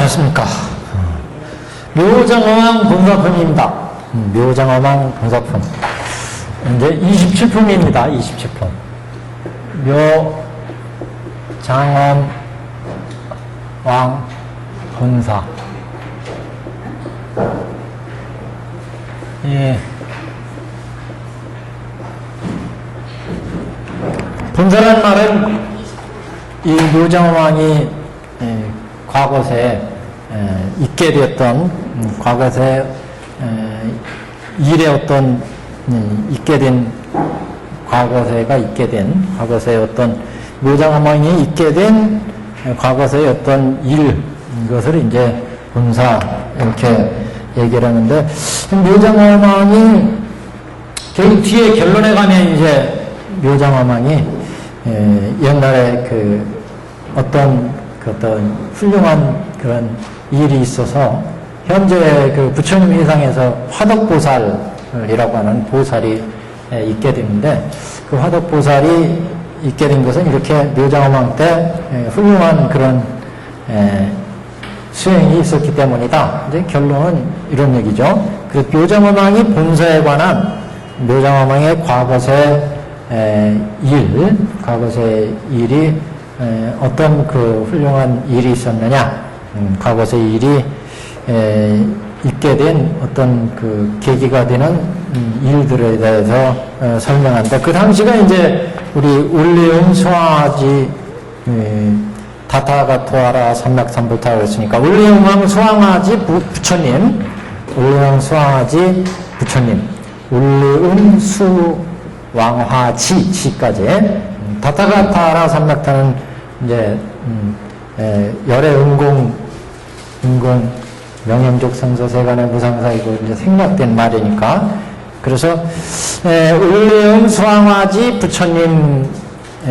안녕하십니까. 묘장어망 본사품입니다. 묘장어망 본사품. 이제 27품입니다. 27품. 묘장어망 본사. 예. 본사란 말은 이 묘장어망이 과거에 있게 되었던 과거에 일에 어떤 있게 된 과거세가 있게 된 과거에 어떤 묘장어망이 있게 된 과거의 어떤 일, 이것을 이제 본사 이렇게 얘기를 하는데, 묘장어망이 결국 뒤에 결론에 가면 이제 묘장어망이 옛날에 그 어떤 훌륭한 그런 일이 있어서 현재 그 부처님 회상에서 화덕보살이라고 하는 보살이 있게 되는데, 그 화덕보살이 있게 된 것은 이렇게 묘장어망 때 훌륭한 그런 수행이 있었기 때문이다. 이제 결론은 이런 얘기죠. 그래서 묘장어망이 본사에 관한 묘장어망의 과거세 과거세 일이 어떤 그 훌륭한 일이 있었느냐, 과거세 일이 있게 된 어떤 그 계기가 되는 일들에 대해서 설명한다. 그 당시가 이제 우리 울리움 소황아지 다타가토아라 삼맥삼불타라고 했으니까 울리움왕 소황아지 부처님, 울리움 소황아지 부처님, 울리움 수왕화지 지까지 다타가타라 삼맥타는 이제 열의 은공 명현족 성서 세간의 무상사이고 이제 생략된 말이니까, 그래서 울리움 소황화지 부처님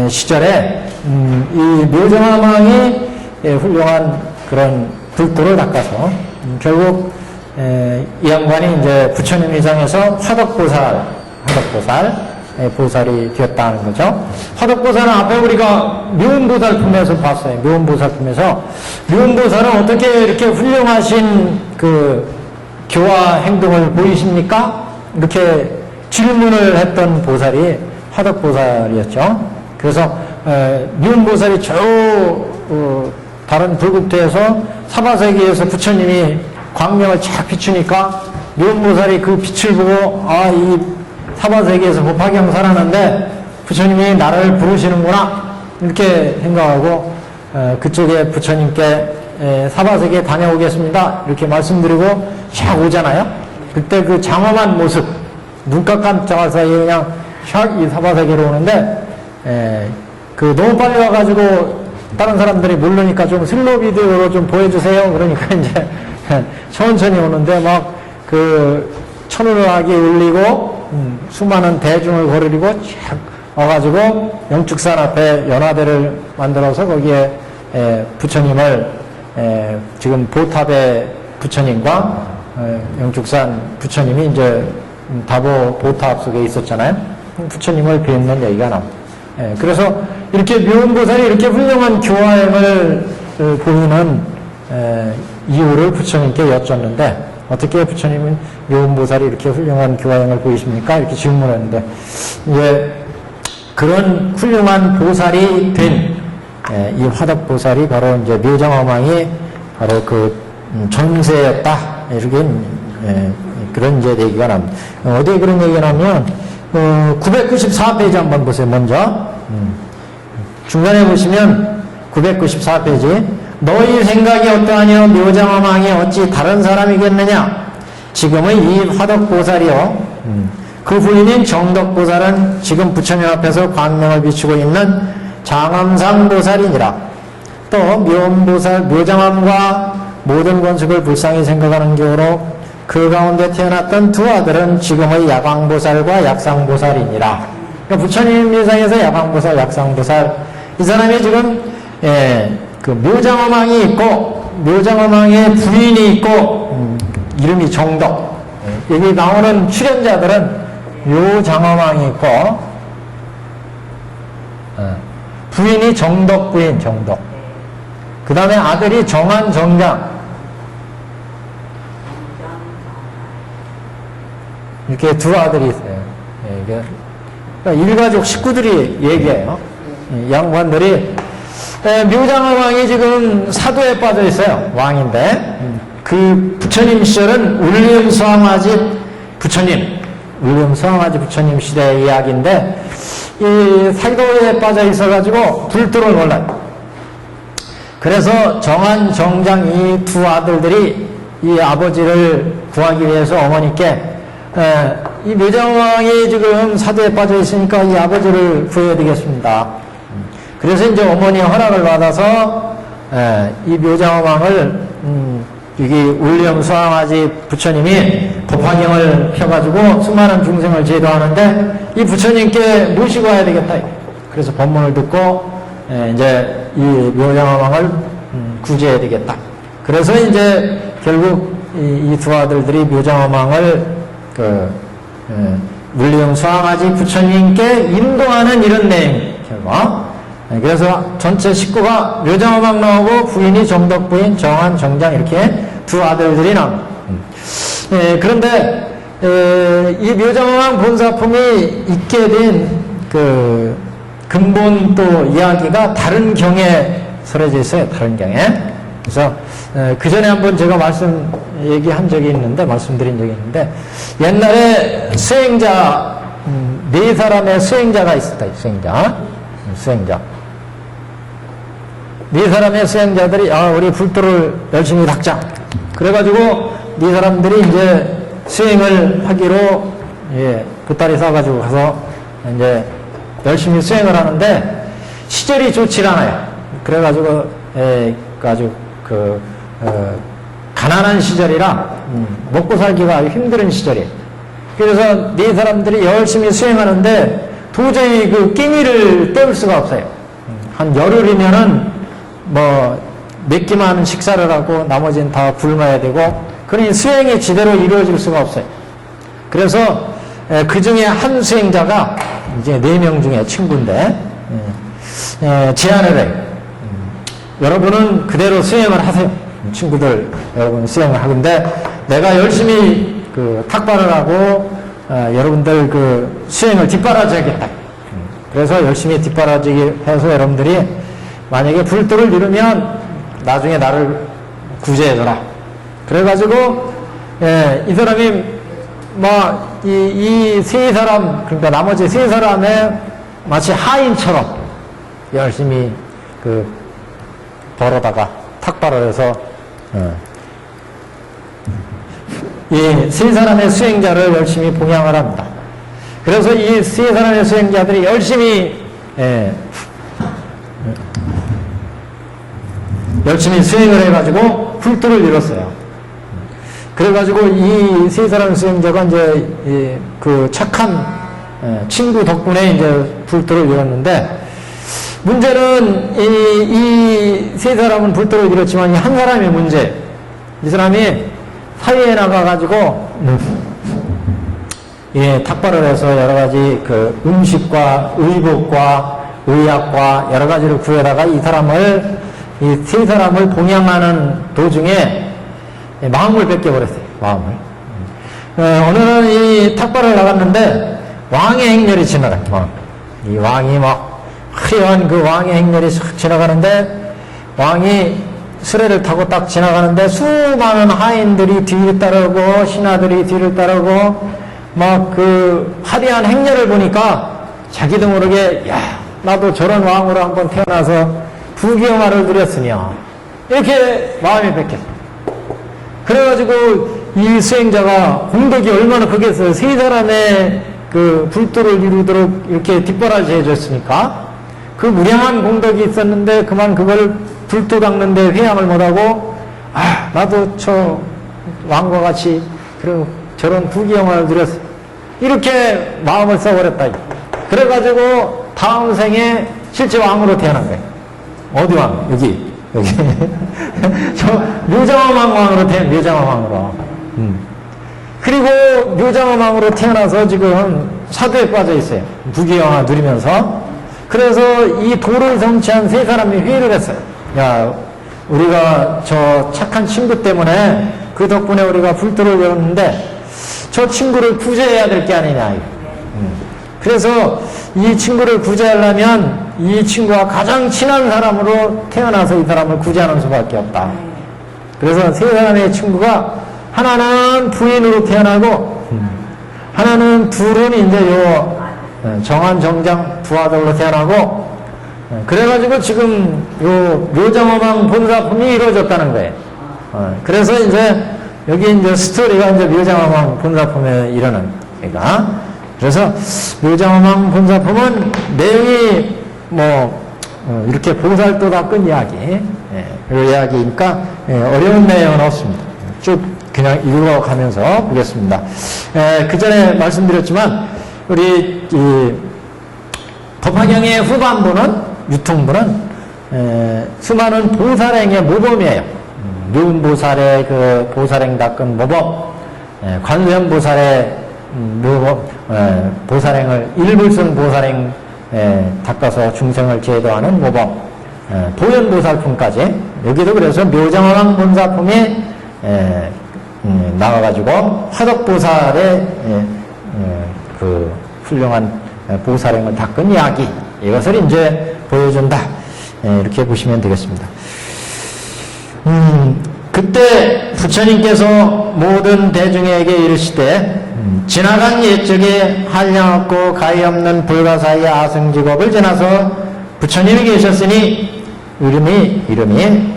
시절에 이 묘장어망이 훌륭한 그런 불도를 닦아서 결국 이 양반이 이제 부처님 회상에서 화덕보살 보살이 되었다는 거죠. 화덕보살은 앞에 우리가 묘음보살품에서 봤어요. 묘음보살은 어떻게 이렇게 훌륭하신 그 교화 행동을 보이십니까? 이렇게 질문을 했던 보살이 화덕보살이었죠. 그래서 묘음보살이 저 다른 불국토에서 사바세계에서 부처님이 광명을 쫙 비추니까 묘음보살이 그 빛을 보고 이 사바세계에서 법화경 살았는데 부처님이 나를 부르시는구나 이렇게 생각하고 그쪽에 부처님께 사바세계에 다녀오겠습니다 이렇게 말씀드리고 쫙 오잖아요. 그때 그 장엄한 모습, 눈 깜짝할 사이에 그냥 샥 이 사바세계로 오는데 그 너무 빨리 와가지고 다른 사람들이 모르니까 좀 슬로우 비디오로 좀 보여주세요. 그러니까 이제 천천히 오는데 막 그 천우락이 울리고 수많은 대중을 거르리고 쫙 와가지고 영축산 앞에 연화대를 만들어서 거기에 부처님을 지금 보탑의 부처님과 영축산 부처님이 이제 다보 보탑 속에 있었잖아요. 부처님을 뵙는 얘기가 나옵니다. 그래서 이렇게 묘음보살이 이렇게 훌륭한 교화행을 보이는 이유를 부처님께 여쭙는데, 어떻게 부처님은 묘음보살이 이렇게 훌륭한 교화행을 보이십니까? 이렇게 질문했는데, 왜 그런 훌륭한 보살이 된 이 화덕보살이 바로 이제 묘장어망이 바로 그 전세였다. 이렇게 그런 이제 얘기가 납니다. 어디에 그런 얘기가 나면 994페이지 한번 보세요. 먼저 중간에 보시면 994페이지 너희 생각이 어떠하냐 묘장어망이 어찌 다른 사람이겠느냐. 지금의 이 화덕보살이요 그 부인인 정덕보살은 지금 부처님 앞에서 광명을 비추고 있는 장엄상보살이니라. 또 묘음보살 묘장엄과 모든 권속을 불쌍히 생각하는 경우로 그 가운데 태어났던 두 아들은 지금의 야광보살과 약상보살이니라. 그러니까 부처님 예상에서 야광보살, 약상보살, 이 사람이 지금 그 묘장어망이 있고 묘장어망의 부인이 있고 이름이 정덕. 여기 나오는 출연자들은 묘장어망이 있고 부인이 정덕 부인, 정덕. 그 다음에 아들이 정한, 정장. 이렇게 두 아들이 있어요. 예, 이게 그러니까 일가족 식구들이 얘기해요. 이 양반들이 묘장원 왕이 지금 사도에 빠져 있어요. 왕인데 그 부처님 시절은 울림 수항아지 부처님, 울림 수항아지 부처님 시대의 이야기인데 이 사도에 빠져 있어가지고 불도를 몰라요. 그래서 정한, 정장 이 두 아들들이 이 아버지를 구하기 위해서 어머니께 이 묘장왕이 지금 사도에 빠져 있으니까 이 아버지를 구해야 되겠습니다. 그래서 이제 어머니의 허락을 받아서 이 묘장왕을 여기 울림 수항아지 부처님이 법화경을 펴가지고 수많은 중생을 제도하는데 이 부처님께 모시고 와야 되겠다. 그래서 법문을 듣고 이제 이 묘장왕을 구제해야 되겠다. 그래서 이제 결국 이 두 아들들이 묘장왕을 울림 수항아지 부처님께 인도하는 이런 내용 결과. 그래서 전체 식구가 묘장왕 나오고 부인이 정덕 부인, 정한, 정장 이렇게 두 아들들이 나옵니다. 그런데 이 묘장왕 본사품이 있게 된 그 근본 또 이야기가 다른 경에 설해져 있어요. 다른 경에. 그래서 그 전에 한번 제가 얘기한 적이 있는데, 말씀드린 적이 있는데, 옛날에 수행자, 네 사람의 수행자가 있었다. 수행자. 네 사람의 수행자들이, 우리 불도를 열심히 닦자. 그래가지고, 네 사람들이 이제 수행을 하기로, 보따리 싸가지고 가서, 이제, 열심히 수행을 하는데, 시절이 좋지 않아요. 그래가지고, 아주, 가난한 시절이라, 먹고 살기가 아주 힘든 시절이에요. 그래서 네 사람들이 열심히 수행하는데, 도저히 그 끼니를 때울 수가 없어요. 한 열흘이면은, 몇 끼만 식사를 하고, 나머지는 다 굶어야 되고, 그러니 수행이 제대로 이루어질 수가 없어요. 그래서, 그 중에 한 수행자가, 이제 4명 중에 친구인데, 제안을 해요. 여러분은 그대로 수행을 하세요. 친구들, 여러분 수행을 하는데, 내가 열심히 탁발을 하고, 여러분들 수행을 뒷바라지하겠다. 그래서 열심히 뒷바라지기 해서 여러분들이 만약에 불도를 이루면 나중에 나를 구제해줘라. 그래가지고, 이 사람이, 이 세 사람, 그러니까 나머지 세 사람의 마치 하인처럼 열심히 벌어다가 탁발을 해서, 이 세 사람의 수행자를 열심히 봉양을 합니다. 그래서 이 세 사람의 수행자들이 열심히 수행을 해가지고 불도를 이뤘어요. 그래가지고 이 세 사람의 수행자가 이제 그 착한 친구 덕분에 이제 불도를 이뤘는데, 문제는 이 세 사람은 불도를 이뤘지만 이 한 사람이 문제. 이 사람이 사회에 나가가지고 탁발을 해서 여러 가지 음식과 의복과 의약과 여러 가지를 구해다가 이 세 사람을 봉양하는 도중에 마음을 뺏겨버렸어요. 마음을. 어느 날 이 탁발을 나갔는데 왕의 행렬이 지나가요. 이 왕이 화려한 그 왕의 행렬이 싹 지나가는데, 왕이 수레를 타고 딱 지나가는데 수많은 하인들이 뒤를 따르고 신하들이 뒤를 따르고 화려한 행렬을 보니까 자기도 모르게, 나도 저런 왕으로 한번 태어나서 부귀영화를 누렸으며 이렇게 마음이 뺏겼어요. 그래가지고 이 수행자가 공덕이 얼마나 크겠어요. 세 사람의 불도를 이루도록 이렇게 뒷바라지 해줬으니까 그 무량한 공덕이 있었는데 그만 그걸 불도 닦는데 회양을 못하고, 나도 저 왕과 같이 저런 부귀영화를 누렸어. 이렇게 마음을 써버렸다. 그래가지고 다음 생에 실제 왕으로 태어난 거예요. 어디 왕? 여기. 저 묘장원 왕으로 묘장원 왕으로. 그리고 묘장원 왕으로 태어나서 지금 사도에 빠져 있어요. 부귀영화 누리면서. 그래서 이 도를 성취한 세 사람이 회의를 했어요. 우리가 저 착한 친구 때문에 그 덕분에 우리가 불도를 이뤘는데 저 친구를 구제해야 될 게 아니냐. 그래서 이 친구를 구제하려면 이 친구와 가장 친한 사람으로 태어나서 이 사람을 구제하는 수밖에 없다. 그래서 세 사람의 친구가 하나는 부인으로 태어나고 하나는 둘은 이제 요 정한 정장 두 아들로 태어나고 그래가지고 지금 요 묘장어망 본사품이 이루어졌다는 거예요. 그래서 이제 여기 이제 스토리가 이제 묘장어망 본사품에 이르는 그러니까 그래서 묘장어망 본사품은 내용이 뭐 이렇게 보살도 닦은 이야기 그 이야기니까 어려운 내용은 없습니다. 쭉 그냥 읽어가면서 보겠습니다. 그 전에 말씀드렸지만 우리 이 법화경의 후반부는 유통부는 수많은 보살행의 모범이에요. 묘은보살의 그 보살행 닦은 모범, 관세음보살의 보살행을 일불성 보살행 닦아서 중생을 제도하는 모범, 도연보살품까지 여기도 그래서 묘장어망 본사품이 나와가지고 화덕보살의 그 훌륭한 보살행을 닦은 이야기 이것을 이제 보여준다 이렇게 보시면 되겠습니다. 그때 부처님께서 모든 대중에게 이르시되 지나간 옛적에 한량 없고 가히 없는 불가사의 아승직업을 지나서 부처님이 계셨으니 이름이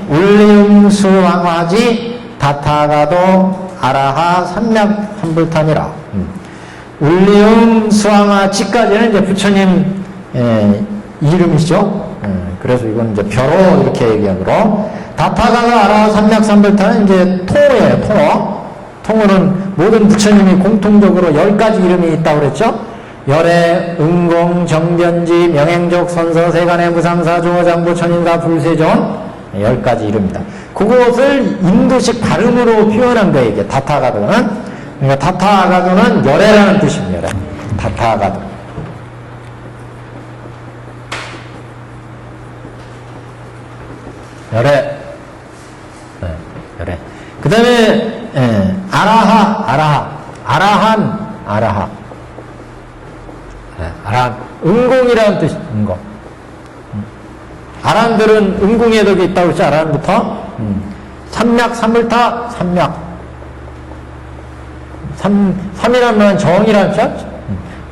울리음수왕화지 다타가도 아라하 삼략삼불탄이라. 울리음수왕화지까지는 이제 부처님 이름이죠. 그래서 이건 이제 벼로 이렇게 얘기하므로 다타가도 아라하 삼략삼불탄은 이제 통어예요. 통어. 통어는 모든 부처님이 공통적으로 10가지 이름이 있다고 그랬죠. 열애, 응공, 정변지, 명행족, 선서, 세간의 무상사, 조어장부, 천인사, 불세존 10가지 이름입니다. 그것을 인도식 발음으로 표현한 거예요. 이게 다타가도는. 그러니까 다타가도는 열애라는 뜻입니다. 다타가도. 열애. 열애. 그 다음에 아라한. 응공이라는 뜻이 응공. 아란들은 응공의 덕이 있다고 했죠. 아란부터 삼략, 삼불타, 삼략. 삼이라는 말은 정이라는 뜻.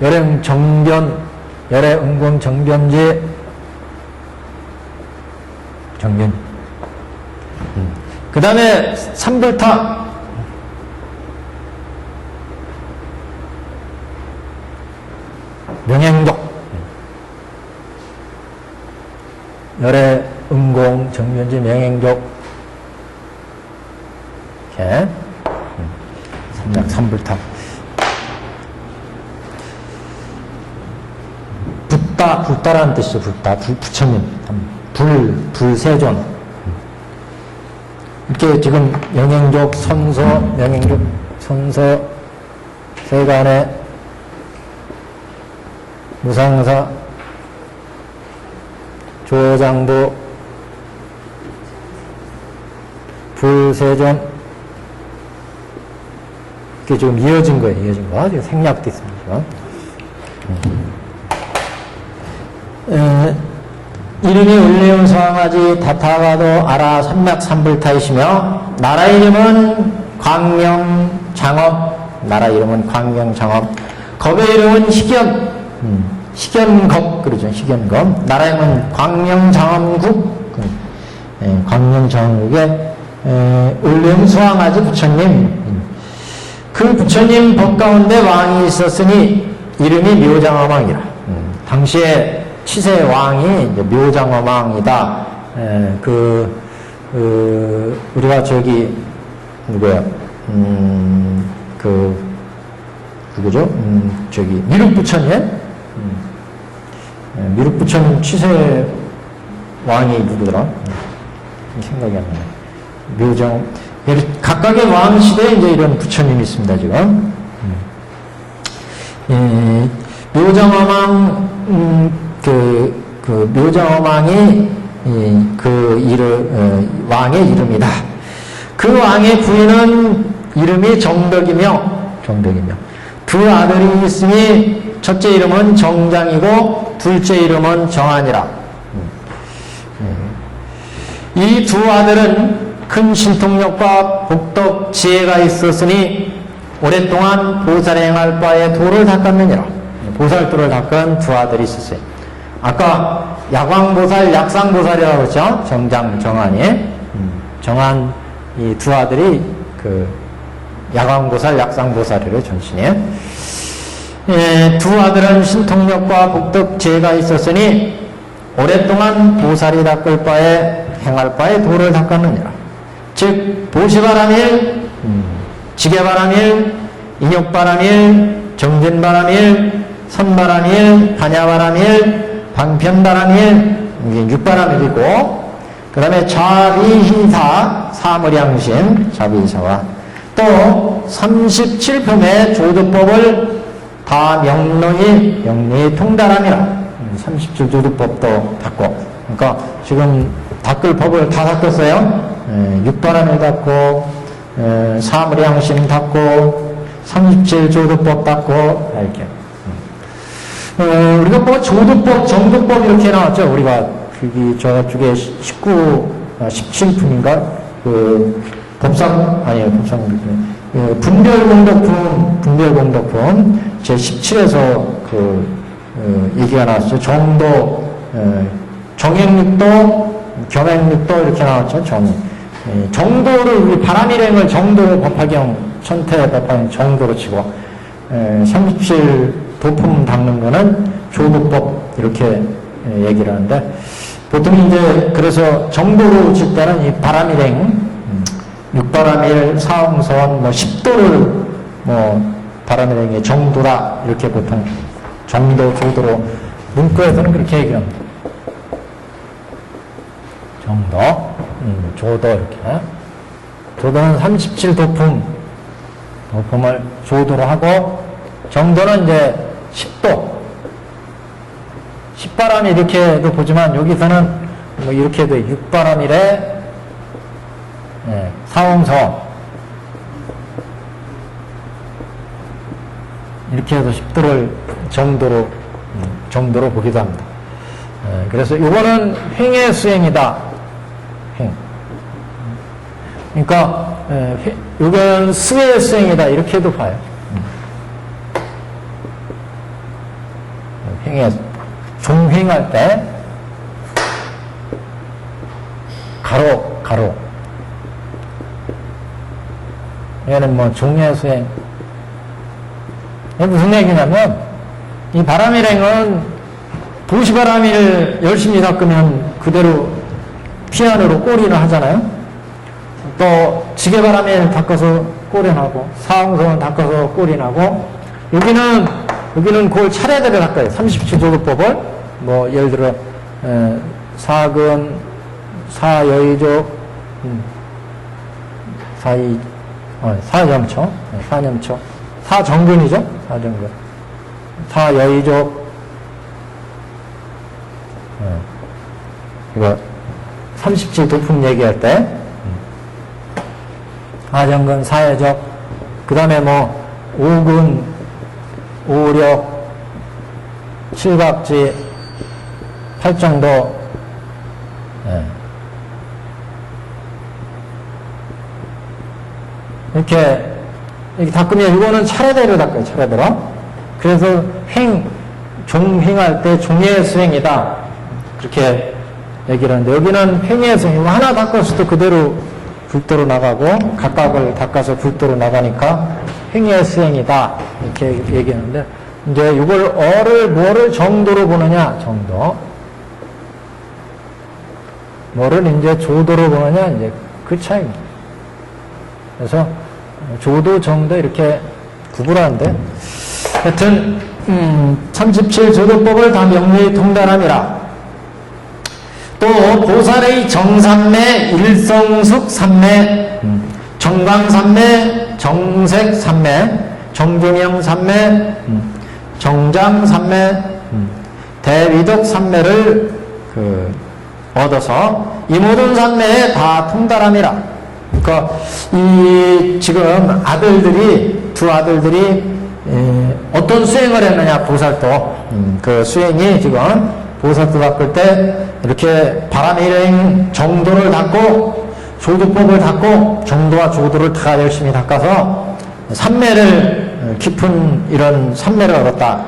열행 정변, 열애 응공 정변제, 정변. 그 다음에 삼불타. 명행족. 열애, 응공, 정변지, 명행족. 이렇게. 삼략, 삼불타. 붓다라는 뜻이죠. 부처님. 불세존. 이렇게 지금 명행족, 선서, 세간의 무상사, 조장부, 불세존 이렇게 지금 이어진 거예요. 이어진 거. 지금 생략도 있습니다. 이름이 울리음수왕화지 다타가도 아라 삼략삼불타이시며 나라 이름은 광명장엄, 나라 이름은 광명장엄, 겁의 이름은 희견겁 그러죠. 희견겁. 나라 이름은 광명장엄국, 광명장엄국의 울리음수왕화지 부처님. 그 부처님 법 가운데 왕이 있었으니 이름이 묘장어망이라. 당시에 치세 왕이 이제 묘장어망이다. 우리가 저기 누구야? 누구죠? 저기 미륵부처님. 미륵부처님 치세 왕이 누구더라? 생각이 안 나네. 묘장 각각의 왕 시대에 이제 이런 부처님이 있습니다. 지금 묘장어망 묘장어망이 왕의 이름이다. 그 왕의 부인은 이름이 정덕이며 정덕이며. 두 아들이 있으니 첫째 이름은 정장이고 둘째 이름은 정한이라. 이 두 아들은 큰 신통력과 복덕 지혜가 있었으니 오랫동안 보살 행할 바에 도를 닦았느니라. 보살도를 닦은 두 아들이 있었어요. 아까 야광보살, 약상보살이라고 그랬죠? 정장, 정한이. 정한 이 두 아들이 그 야광보살, 약상보살이래, 전신에. 예, 두 아들은 신통력과 복덕 지혜가 있었으니 오랫동안 보살이 닦을 바에 행할 바에 도를 닦았느니라. 즉 보시바람일, 지게바람일, 인욕바람일, 정진바람일, 선바람일, 반야바람일, 방편바람일, 이게 육바람일이고, 그 다음에 자비희사, 사무량심, 자비희사와 또 37품의 조두법을 다 명론히 통달함이라. 37조두법도 닦고. 그러니까 지금 닦을 법을 다 닦았어요. 육바람일 닦고, 사무량심 닦고, 37조두법 닦고, 이렇게. 우리가 뭐 조두법, 정두법 이렇게 나왔죠. 우리가 여기 저쪽에 17품인가? 그 법상, 아니에요, 법상. 분별공덕품 제17에서 얘기가 나왔죠. 정도, 정행육도, 겸행육도 이렇게 나왔죠. 정도를, 우리 바람일행을 정도로 법화경, 천태 법화경 정도로 치고, 37 도품 닦는 거는 조두법 이렇게 얘기를 하는데, 보통 이제 그래서 정도로 칠 때는 이 바람일행, 육바람일, 사홍선, 뭐 10도를 바람일행의 정도라 이렇게 보통 정도, 조도로 문구에서는 그렇게 얘기합니다. 정도, 조도 이렇게. 조도는 37도품, 도품을 조도로 하고, 정도는 이제 10도. 10바람이 이렇게도 보지만 여기서는 뭐 이렇게도 6바람이래, 사홍서. 이렇게 해서 10도를 정도로 보기도 합니다. 그래서 이거는 횡의 수행이다. 횡. 그러니까, 이건 수의 수행이다. 이렇게도 봐요. 횡의, 종횡할 때, 가로. 얘는 뭐 종의 수행. 이게 무슨 얘기냐면, 이 바람일행은 보시바람일 열심히 닦으면 그대로 피안으로 꼬리를 하잖아요. 또 지게바람일 닦아서 꼬리 나고, 사홍선 닦아서 꼬리 나고, 여기는 그걸 차례대로 닦아요. 37조도법을 뭐 예를 들어 사근, 사여의족, 사염초, 사정근이죠. 사정근, 사여의족, 이거 37도품 얘기할 때 사정근, 사여족, 그 다음에 뭐 오근, 오력, 칠각지, 팔정도, 이렇게 닦으면 이거는 차례대로 닦아요. 차례대로. 그래서 종행할 때 종의 수행이다. 그렇게 얘기를 하는데, 여기는 횡의 수행. 이거 하나 닦았을 때 그대로 불도로 나가고, 각각을 닦아서 불도로 나가니까 횡의 수행이다. 이렇게 얘기하는데, 이제 이걸 뭐를 정도로 보느냐, 정도. 뭐를 이제 조도로 보느냐, 이제 그 차이입니다. 그래서 조도, 정도 이렇게 구분하는데, 하여튼 37조도법을 다 명료히 통달함이라. 또 보살의 정삼매, 일성숙 삼매, 정광삼매, 정색삼매, 정조명삼매, 정장삼매, 대위덕삼매를 얻어서 이 모든 삼매에 다 통달함이라. 그러니까 이 지금 아들들이 두 아들들이 어떤 수행을 했느냐 보살도 그 수행이 지금 보살도 닦을 때 이렇게 바람일행 정도를 닦고 조도법을 닦고 정도와 조도를 다 열심히 닦아서 삼매를 깊은 이런 삼매를 얻었다.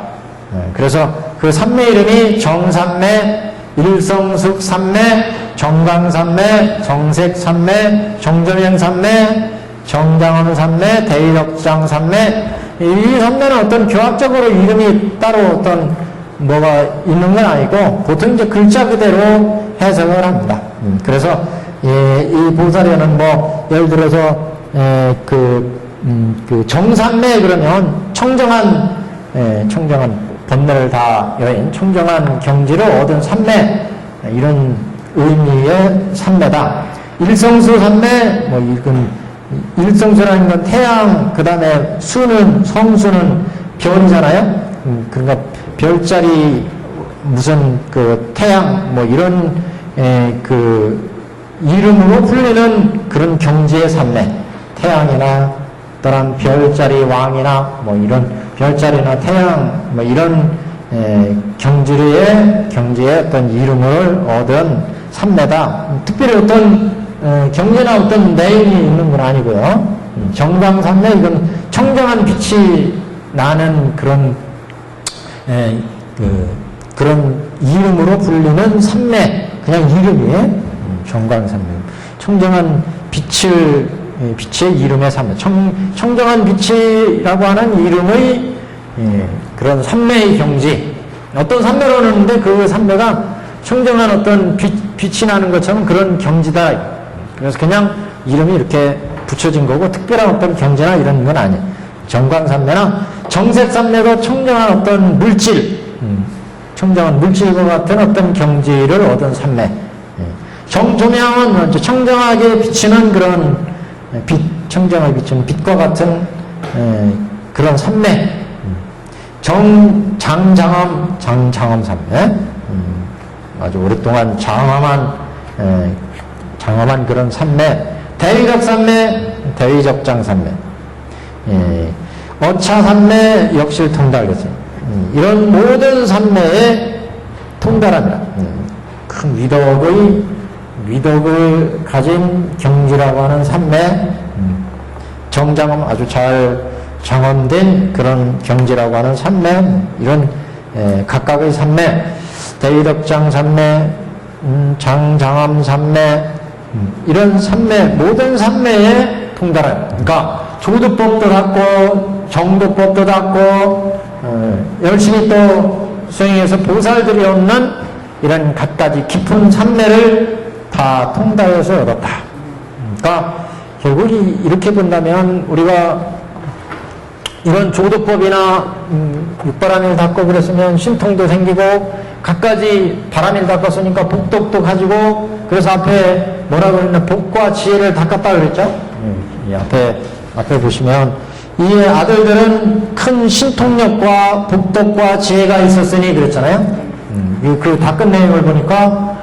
그래서 그 삼매 이름이 정삼매, 일성숙 삼매, 정강삼매, 정색삼매, 정점행삼매, 정장엄 삼매, 대의덕장 삼매. 이 삼매는 어떤 교학적으로 이름이 따로 어떤 뭐가 있는 건 아니고 보통 이제 글자 그대로 해석을 합니다. 그래서 이 보살에는 뭐 예를 들어서 그 정삼매 그러면 청정한 번뇌를 다 여인 청정한 경지를 얻은 삼매 이런 의미의 삼매다. 일성수 삼매 뭐 이건 일성수라는 건 태양 그 다음에 수는 성수는 별이잖아요. 그러니까 별자리 무슨 그 태양 뭐 이런 그 이름으로 불리는 그런 경지의 삼매 태양이나 또한 별자리 왕이나 뭐 이런 별자리나 태양 뭐 이런 경지의 어떤 이름을 얻은 삼매다. 특별히 어떤 경지나 어떤 내용이 있는 건 아니고요. 정강삼매 이건 청정한 빛이 나는 그런 그런 이름으로 불리는 삼매 그냥 이름이에요. 정강삼매 청정한 빛의 이름의 삼매 청정한 빛이라고 하는 이름의 그런 삼매의 경지 어떤 삼매로 하는데 그 삼매가 청정한 어떤 빛이 나는 것처럼 그런 경지다. 그래서 그냥 이름이 이렇게 붙여진 거고 특별한 어떤 경지나 이런 건 아니에요. 정광삼매나 정색삼매도 청정한 어떤 물질 청정한 물질과 같은 어떤 경지를 얻은 삼매. 정조명은 청정하게 비치는 그런 청정하게 비치는 빛과 같은 그런 삼매. 장장엄 삼매. 아주 오랫동안 장엄한 그런 삼매. 대의적 삼매, 대의적장 삼매. 어차 삼매, 역실 통달겠어요. 이런 모든 삼매에 통달합니다. 큰 위덕을 가진 경지라고 하는 삼매, 정장엄 아주 잘 장엄된 그런 경지라고 하는 삼매, 이런 각각의 삼매, 대의덕장 삼매, 장장엄 삼매, 이런 삼매, 모든 삼매에 통달해요. 그러니까 조도법도 닦고 정도법도 닦고 열심히 또 수행해서 보살들이 얻는 이런 갖가지 깊은 삼매를 다 통달해서 얻었다. 그러니까 결국 이렇게 본다면 우리가 이런 조도법이나 육바람일 닦고 그랬으면 신통도 생기고 갖가지 바람일 닦았으니까 복덕도 가지고 그래서 앞에 뭐라고 했나 복과 지혜를 닦았다 그랬죠. 이 앞에 보시면 이 아들들은 큰 신통력과 복덕과 지혜가 있었으니 그랬잖아요. 그 닦은 내용을 보니까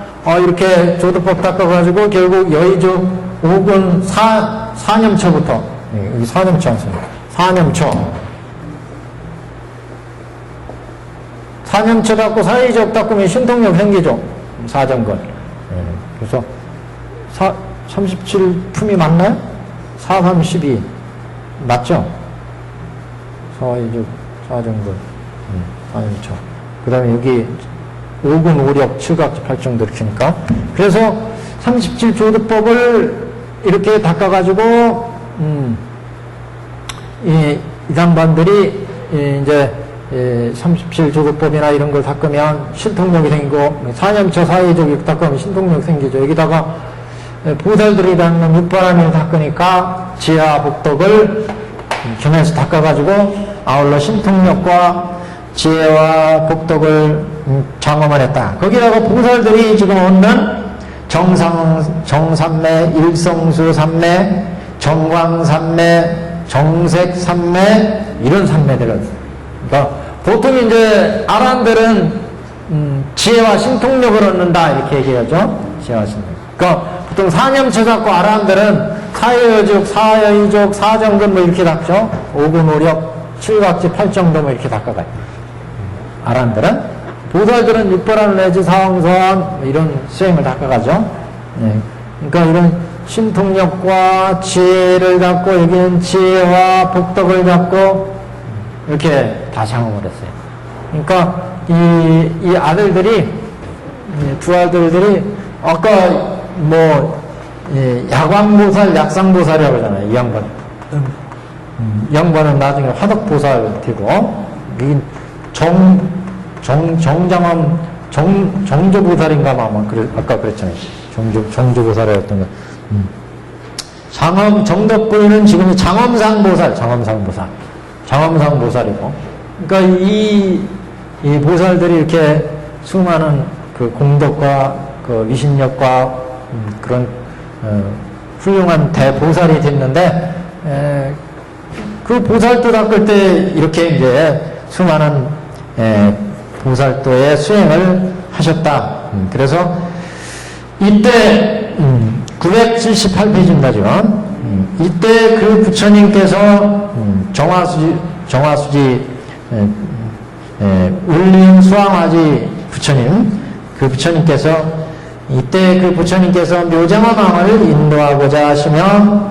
이렇게 조도법 닦아가지고 결국 여의주 5군 4념처부터 여기 4념처 않습니까? 4념처 닦고 사의적 닦으면 신통력 생기죠. 4정건. 그래서 37품이 맞나요? 4, 3, 12 맞죠? 사의적 4정건 4념처. 그 다음에 여기 5군 5력 7각지 8정도 이렇게 하니까 그래서 37조도법을 이렇게 닦아가지고 이 양반들이 이제 37조도법이나 이런 걸 닦으면 신통력이 생기고 4념처 사회적 닦으면 신통력 생기죠. 여기다가 보살들이 닦는 육바람을 닦으니까 지혜와 복덕을 겸해서 닦아가지고 아울러 신통력과 지혜와 복덕을 장엄을 했다. 거기다가 보살들이 지금 얻는 정삼매, 일성수 삼매, 정광삼매, 정색삼매 이런 삼매들을 그러니까 보통 이제 아란들은 지혜와 신통력을 얻는다 이렇게 얘기하죠. 지혜와 신통력. 그러니까 보통 사념체 갖고 아라한들은 사여유족, 사여이족, 사정근 뭐 이렇게 닦죠. 오근오력, 칠각지, 팔정도 뭐 이렇게 닦아가요. 아라한들은. 보살들은 육보란 내지 사왕선 이런 수행을 닦아가죠. 네. 그러니까 이런 신통력과 지혜를 갖고 여기는 지혜와 복덕을 갖고 이렇게 다 장엄을 했어요. 그러니까 이 아들들이 두 아들들이 아까 뭐 야광보살, 약상보살이라고 하잖아요. 이 양반. 이 양반은 나중에 화덕보살 되고 이 정장엄 정조보살인가 아마 아까 그랬잖아요. 정조보살이었던 거. 정덕부인은 지금 장엄상보살, 장엄상보살이고. 그러니까 이 보살들이 이렇게 수많은 그 공덕과 그 위신력과 그런 훌륭한 대보살이 됐는데 그 보살도 닦을 때 이렇게 이제 수많은 보살도의 수행을 하셨다. 그래서 이때 978페이지입니다 지금. 이때 그 부처님께서 정화수지 울림 수왕화지 부처님, 그 부처님께서 이때 그 부처님께서 묘장화망을 인도하고자 하시며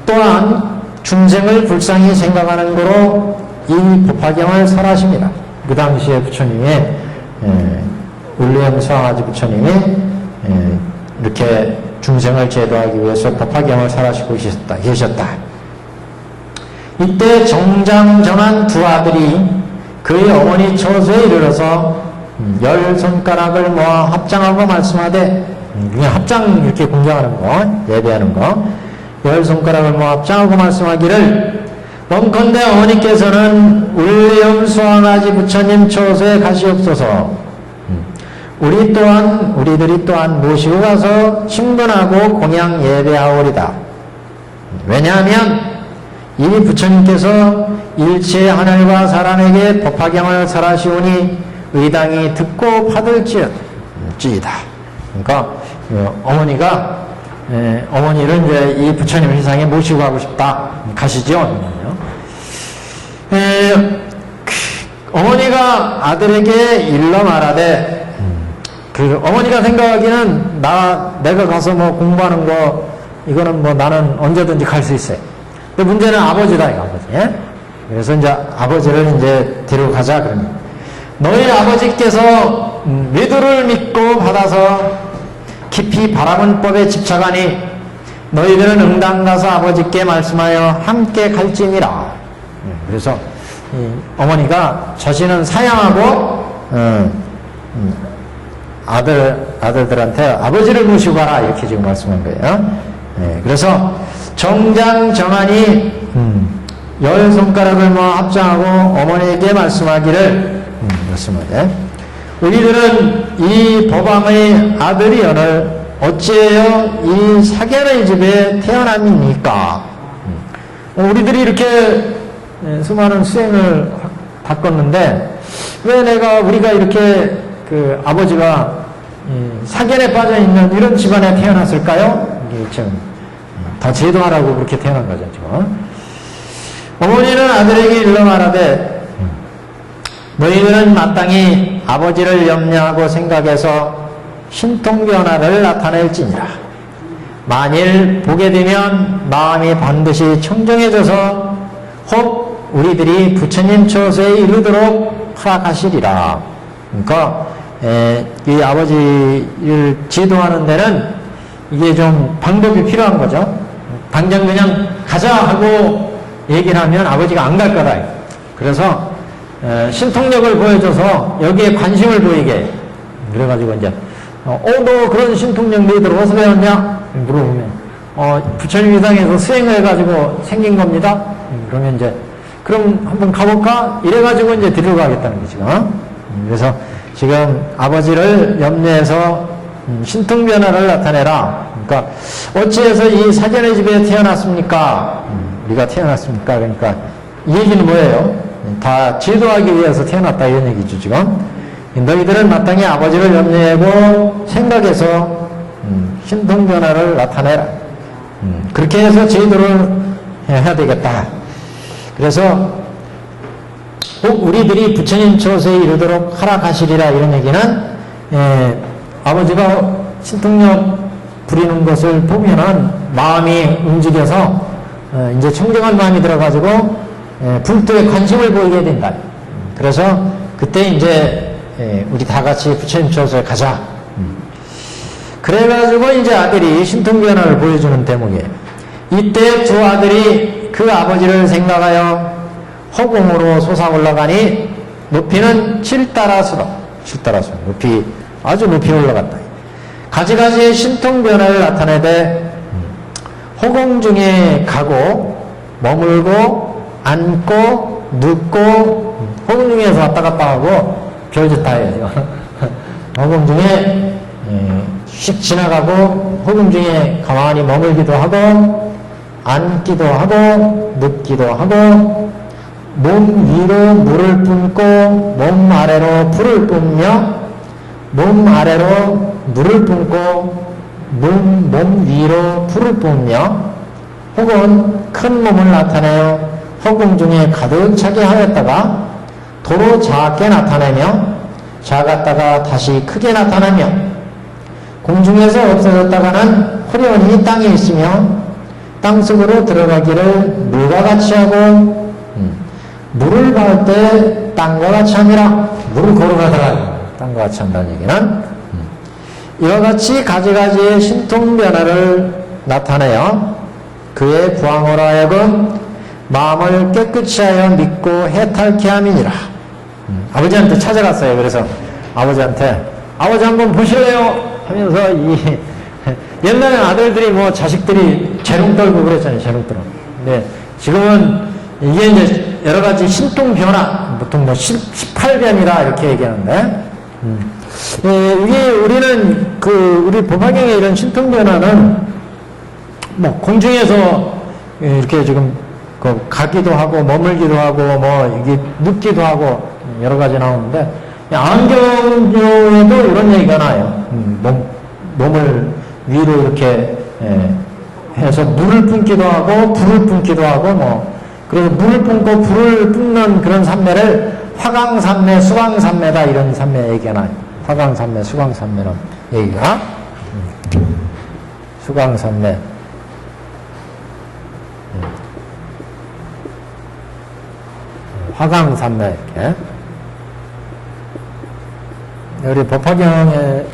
또한 중생을 불쌍히 생각하는 거로 이 법화경을 설하십니다. 그 당시에 부처님이 울림 수왕화지 부처님이 이렇게 중생을 제도하기 위해서 법화경을 설하시고 계셨다. 이때 정장정한 두 아들이 그의 어머니 처소에 이르러서 10손가락을 모아 합장하고 말씀하되, 그냥 합장 이렇게 공경하는 거, 예배하는 거, 10손가락을 모아 합장하고 말씀하기를, 원컨대 어머니께서는 울림 수왕화지 부처님 처소에 가시옵소서. 우리들이 또한 모시고 가서 친근하고 공양 예배하오리다. 왜냐하면 이 부처님께서 일체 하늘과 사람에게 법화경을 설하시오니 의당이 듣고 받을지이다. 그러니까 어머니를 이제 이 부처님 회상에 모시고 가고 싶다. 가시죠. 어머니가 아들에게 일러 말하되, 그 어머니가 생각하기는 내가 가서 뭐 공부하는 거 이거는 뭐 나는 언제든지 갈 수 있어요. 근데 문제는 아버지다, 이거 아버지. 예? 그래서 이제 아버지를 이제 데려가자 그러니 너희 아버지께서 위두를 믿고 받아서 깊이 바라본 법에 집착하니 너희들은 응당 가서 아버지께 말씀하여 함께 갈지니라. 그래서 어머니가 자신은 사양하고 아들들한테 아버지를 모시고 가라 이렇게 지금 말씀한 거예요. 그래서 정장정한이 10손가락을 모아 합장하고 어머니에게 말씀하기를 말씀하되, 우리들은 이 법왕의 아들이언을 어찌하여 이 사견의 집에 태어남입니까? 우리들이 이렇게 수많은 수행을 바꿨는데 왜 우리가 이렇게 그 아버지가 사견에 빠져있는 이런 집안에 태어났을까요? 이게 지금 다 제도하라고 그렇게 태어난 거죠, 지금. 어머니는 아들에게 일러 말하되, 너희들은 마땅히 아버지를 염려하고 생각해서 신통변화를 나타낼지니라. 만일 보게 되면 마음이 반드시 청정해져서 혹 우리들이 부처님 처소에 이르도록 허락하시리라. 그러니까 이 아버지를 제도하는 데는 이게 좀 방법이 필요한 거죠. 당장 그냥 가자 하고 얘기를 하면 아버지가 안 갈 거다. 그래서 신통력을 보여줘서 여기에 관심을 보이게. 그래가지고 이제 너 그런 신통력 너희들 어디서 배웠냐? 물어보면 부처님 위상에서 수행을 해가지고 생긴 겁니다. 그러면 이제 그럼 한번 가볼까? 이래가지고 이제 데려가겠다는 거지. 그래서 지금 아버지를 염려해서 신통변화를 나타내라. 그러니까 어찌해서 이 사견의 집에 태어났습니까? 우리가 태어났습니까? 그러니까 이 얘기는 뭐예요? 다 제도하기 위해서 태어났다 이런 얘기죠 지금. 너희들은 마땅히 아버지를 염려하고 생각해서 신통변화를 나타내라. 그렇게 해서 제도를 해야 되겠다. 그래서 꼭 우리들이 부처님 처소에 이르도록 하락하시리라 이런 얘기는 아버지가 신통력 부리는 것을 보면은 마음이 움직여서 이제 청정한 마음이 들어가지고 불도에 관심을 보이게 된다. 그래서 그때 이제 우리 다 같이 부처님 처소에 가자. 그래가지고 이제 아들이 신통변화를 보여주는 대목이에요. 이때 두 아들이 그 아버지를 생각하여 허공으로 솟아 올라가니 높이는 7따라수로 높이 아주 높이 올라갔다. 가지가지의 신통변화를 나타내되 허공 중에 가고 머물고 앉고 눕고 허공 중에서 왔다 갔다 하고 별짓 다 해요. 허공 중에 휙 지나가고 허공 중에 가만히 머물기도 하고 앉기도 하고 눕기도 하고 몸 위로 물을 뿜고 몸 아래로 불을 뿜며 몸 아래로 물을 뿜고 몸 위로 불을 뿜며 혹은 큰 몸을 나타내어 허공 중에 가득 차게 하였다가 도로 작게 나타내며 작았다가 다시 크게 나타나며 공중에서 없어졌다가는 호련히 땅에 있으며 땅속으로 들어가기를 물과 같이 하고 물을 갈 때 땅과 같이 함이라. 물을 걸어가더라. 땅과 같이 한다는 얘기는 이와 같이 가지가지의 신통변화를 나타내어 그의 부항으로 하여금 마음을 깨끗이 하여 믿고 해탈케 함이니라. 아버지한테 찾아갔어요. 그래서 아버지한테 아버지 한번 보실래요? 하면서 옛날에 아들들이 뭐 자식들이 재롱 떨고 그랬잖아요. 재롱 떨고. 근데 지금은 이게 이제 여러 가지 신통 변화, 보통 뭐 18변이라 이렇게 얘기하는데, 이게 우리는 우리 법화경의 이런 신통 변화는 뭐 공중에서 이렇게 지금 가기도 하고 머물기도 하고 뭐 이게 눕기도 하고 여러 가지 나오는데, 안경교에도 이런 얘기가 나요. 몸을 위로 이렇게 해서 물을 뿜기도 하고 불을 뿜기도 하고 뭐 그래서 물을 뿜고 불을 뿜는 그런 산매를 화강산매, 수강산매다 이런 산매 얘기가 나요. 화강산매, 수강산매는 얘기가 수강산매 화강산매 이렇게 우리 법화경에서는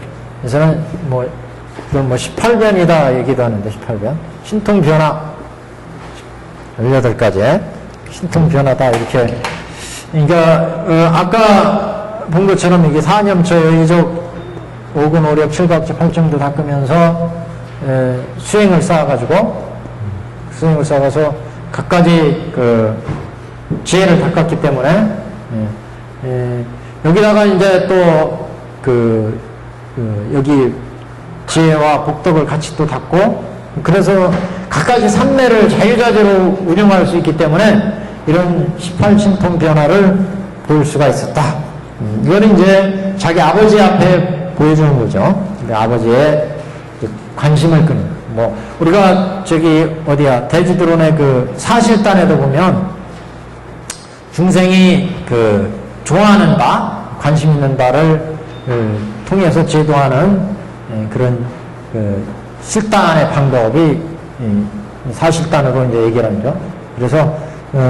뭐 18변이다 얘기도 하는데 18변 신통변화 18가지 신통변화다 이렇게 그러니까 아까 본 것처럼 이게 사념처 여의적 5근 5력 7각지 8정도 닦으면서 수행을 쌓아가지고 수행을 쌓아서 각가지 지혜를 닦았기 때문에 여기다가 이제 또 여기 지혜와 복덕을 같이 또 닦고 그래서 각가지 산매를 자유자재로 운영할 수 있기 때문에 이런 18신통 변화를 볼 수가 있었다. 이거는 이제 자기 아버지 앞에 보여주는 거죠. 아버지의 관심을 끄는. 뭐 우리가 대지드론의 사실단에도 보면 중생이 좋아하는 바, 관심 있는 바를 통해서 제도하는 그런 실단의 방법이 사실단으로 이제 얘기를 하죠. 그래서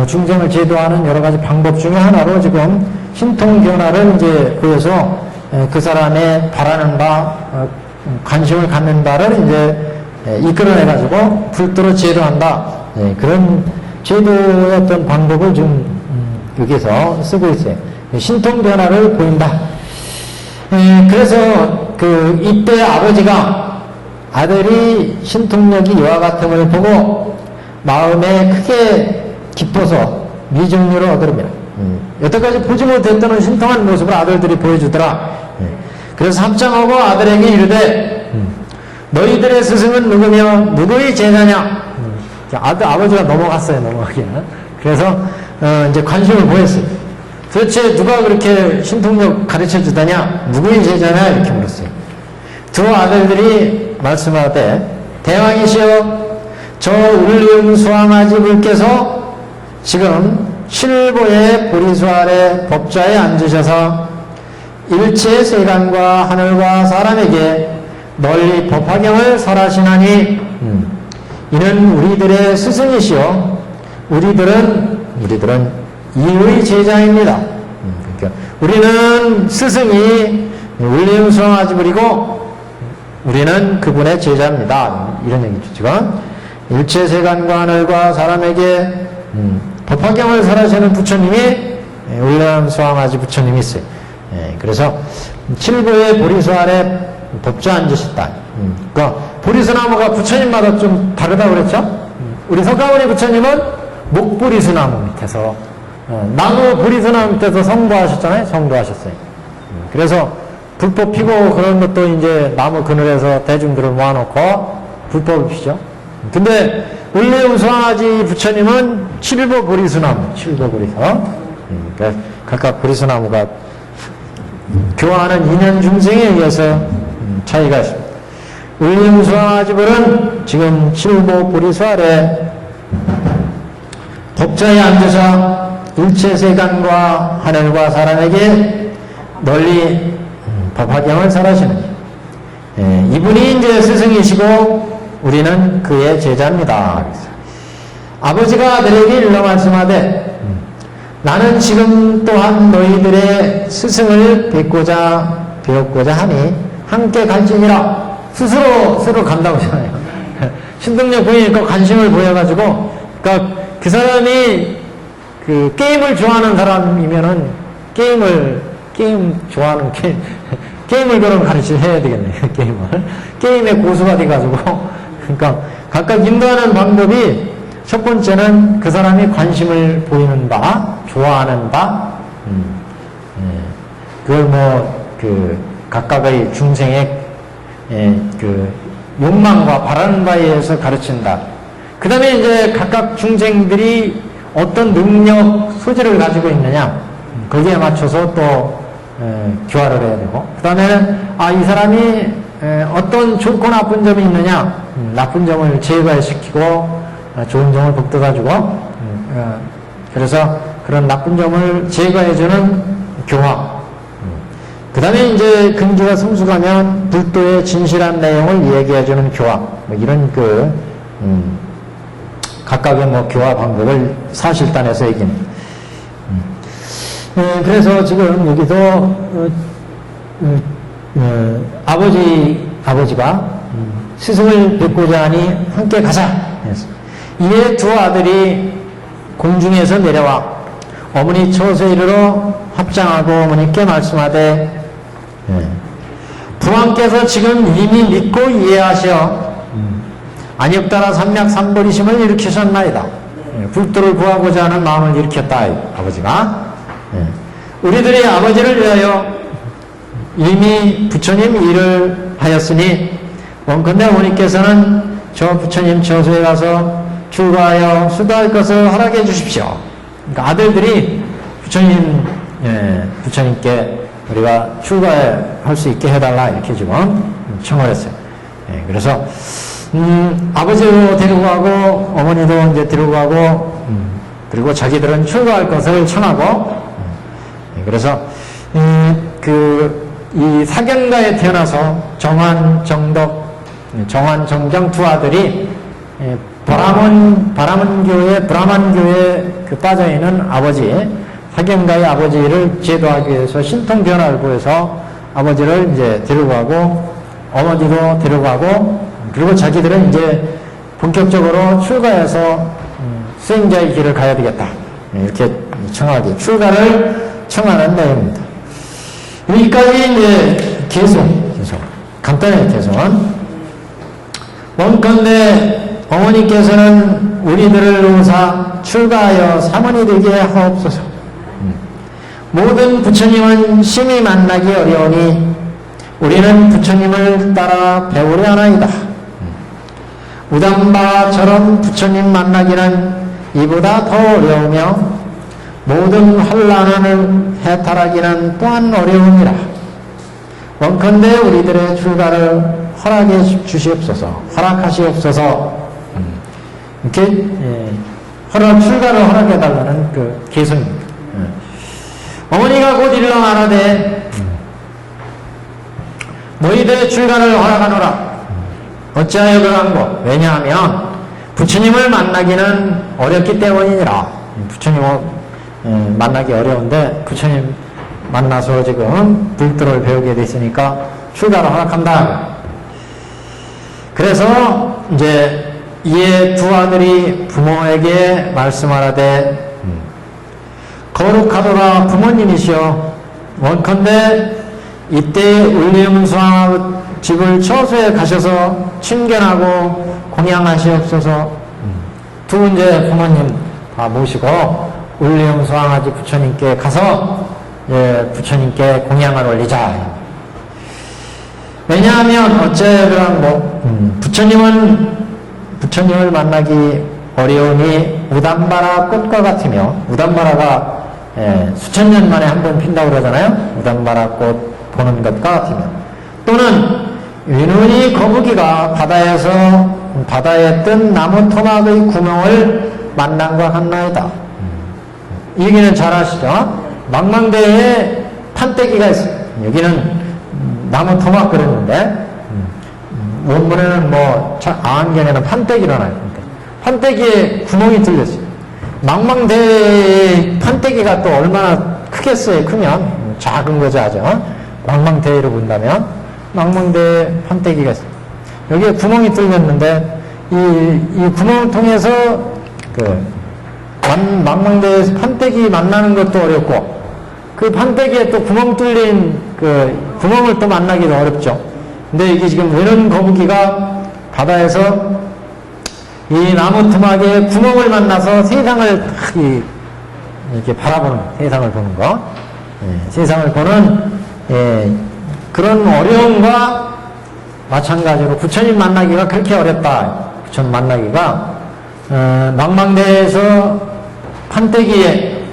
중생을 제도하는 여러 가지 방법 중에 하나로 지금 신통변화를 이제 보여서 그 사람의 바라는 바, 관심을 갖는 바를 이제 이끌어내가지고 불도로 제도한다. 그런 제도의 어떤 방법을 좀 여기서 쓰고 있어요. 신통변화를 보인다. 그래서 이때 아들이 신통력이 이와 같음을 보고 마음에 크게 기뻐서 미정료를 얻으리라. 여태까지 보지 못했던 신통한 모습을 아들들이 보여주더라. 그래서 합장하고 아들에게 이르되 너희들의 스승은 누구며 누구의 제자냐? 아버지가 넘어가기는. 그래서 이제 관심을 보였어요. 도대체 누가 그렇게 신통력 가르쳐 주다냐? 누구의 제자냐? 이렇게 물었어요. 두 아들들이 말씀하되 대왕이시여 저 울리움 수왕아지 불께서 지금 칠보의 보리수 아래 법좌에 앉으셔서 일체 세간과 하늘과 사람에게 널리 법화경을 설하시나니 이는 우리들의 스승이시여 우리들은 이의 제자입니다. 그러니까 우리는 스승이 울리움 수왕아지 불이고 우리는 그분의 제자입니다. 이런 얘기죠. 지금 일체 세간과 하늘과 사람에게 법화경을 설하시는 부처님이 울리움 수왕아지 부처님이 있어요. 그래서 칠보의 보리수 아래 법좌 앉으셨다. 그러니까 보리수나무가 부처님마다 좀 다르다고 그랬죠? 우리 석가모니 부처님은 목보리수나무 밑에서 나무 보리수나무 밑에서 성도하셨잖아요. 성도하셨어요. 그래서 불법 피고 그런 것도 이제 나무 그늘에서 대중들을 모아놓고 불법을 피죠. 근데 울리움 수왕아지 부처님은 칠보 보리수나무, 칠보 보리수. 그러니까 각각 보리수나무가 교화하는 인연 중생에 의해서 차이가 있습니다. 울리움 수왕아지 불은 지금 칠보 보리수 아래 법좌에 앉아서 일체 세간과 하늘과 사람에게 널리 법화경을 설하시는 이분이 이제 스승이시고 우리는 그의 제자입니다. 아버지가 아들에게 일러 말씀하되 나는 지금 또한 너희들의 스승을 배웠고자 하니 함께 갈지니라. 스스로 간다고 하잖아요. 신동력 부인이 관심을 보여가지고 그러니까 그 사람이 그 게임을 좋아하는 사람이면은 게임 좋아하는 게임을 그럼 해야 되겠네요. 게임의 고수가 돼가지고 그러니까 각각 인도하는 방법이 첫 번째는 그 사람이 관심을 보이는 바, 좋아하는 바, 그걸 각각의 중생의 그 욕망과 바라는 바에 의해서 가르친다. 그 다음에 이제 각각 중생들이 어떤 능력, 소질을 가지고 있느냐, 거기에 맞춰서 또 교화를 해야 되고, 그 다음에는 이 사람이 어떤 좋고 나쁜 점이 있느냐, 나쁜 점을 제거시키고 좋은 점을 북돋아주고, 그래서 그런 나쁜 점을 제거해주는 교화. 그 다음에 이제 근기가 성숙하면 불도의 진실한 내용을 얘기해주는 교화. 이런 각각의 교화 방법을 사실단에서 얘기합니다. 그래서 지금 여기도 아버지가 스승을 뵙고자 하니 함께 가자. 이에 두 아들이 공중에서 내려와 어머니 처소에 이르러 합장하고 어머니께 말씀하되 부왕께서 지금 이미 믿고 이해하셔 안역다라 삼약 삼벌이심을 일으키셨나이다. 불도를 구하고자 하는 마음을 일으켰다. 아버지가 우리들이 아버지를 위하여 이미 부처님 일을 하였으니 원컨대 어머니께서는 저 부처님 처소에 가서 출가하여 수도할 것을 허락해 주십시오. 그러니까 아들들이 부처님께 우리가 출가할 수 있게 해달라 이렇게 지금 청을 했어요. 그래서 아버지도 데리고 가고 어머니도 이제 데리고 가고 그리고 자기들은 출가할 것을 청하고 그래서 이 사경가에 태어나서 정환, 정덕, 정환, 정정 두 아들이 브라만교에 빠져있는 아버지, 사경가의 아버지를 제도하기 위해서 신통 변화를 보여서 아버지를 이제 데리고 가고, 어머니도 데리고 가고, 그리고 자기들은 이제 본격적으로 출가해서 수행자의 길을 가야 되겠다. 이렇게 청하기, 출가를 청하는 내용입니다. 여기까지 이제 개송. 간단하게 개송은 원컨대 어머니께서는 우리들을 놓사 출가하여 사모니 되게 하옵소서. 모든 부처님은 심히 만나기 어려우니 우리는 부처님을 따라 배우려 하나이다. 우담바처럼 부처님 만나기는 이보다 더 어려우며 모든 환난을 해탈하기는 또한 어려우니라. 원컨대 우리들의 출가를 허락해 주시옵소서, 허락하시옵소서, 이렇게 출가를 허락해 달라는 그 개성입니다. 어머니가 곧 일러 말하되 너희들의 출가를 허락하노라. 어찌하여 그러한고? 왜냐하면 부처님을 만나기는 어렵기 때문이니라. 부처님을 만나기 어려운데 부처님 만나서 지금 불도를 배우게 됐으니까 출가를 허락한다. 그래서 이제 이에 두 아들이 부모에게 말씀하라되 거룩하도다 부모님이시여 원컨대 이때 울리음수왕 집을 처소에 가셔서 친견하고 공양하시옵소서. 두 이제 부모님 다 모시고 울리음수왕아지 부처님께 가서 부처님께 공양을 올리자. 왜냐하면 어째 그런 부처님을 만나기 어려우니 우담바라 꽃과 같으며, 우담바라가 수천 년 만에 한 번 핀다고 그러잖아요. 우담바라 꽃 보는 것과 같으며, 또는 위눈이 거북이가 바다에 뜬 나무 토막의 구멍을 만난과 같나이다. 이 얘기는 잘 아시죠? 망망대에 판때기가 있어요. 여기는 나무 토막 그랬는데 원문에는 안경에는 판때기로 나와요. 판때기에 구멍이 뚫렸어요. 망망대에 판때기가 또 얼마나 크겠어요. 크면 작은 거죠, 아주. 망망대로 본다면 망망대에 판때기가 있어요. 여기에 구멍이 뚫렸는데 이 구멍을 통해서 망망대에서 판때기 만나는 것도 어렵고, 그 판때기에 또 구멍 뚫린 그 구멍을 또 만나기도 어렵죠. 근데 이게 지금 외눈 거북이가 바다에서 이 나무 토막에 구멍을 만나서 세상을 이렇게 바라보는, 세상을 보는 거, 세상을 보는 그런 어려움과 마찬가지로 부처님 만나기가 그렇게 어렵다. 부처님 만나기가 망망대에서 판때기에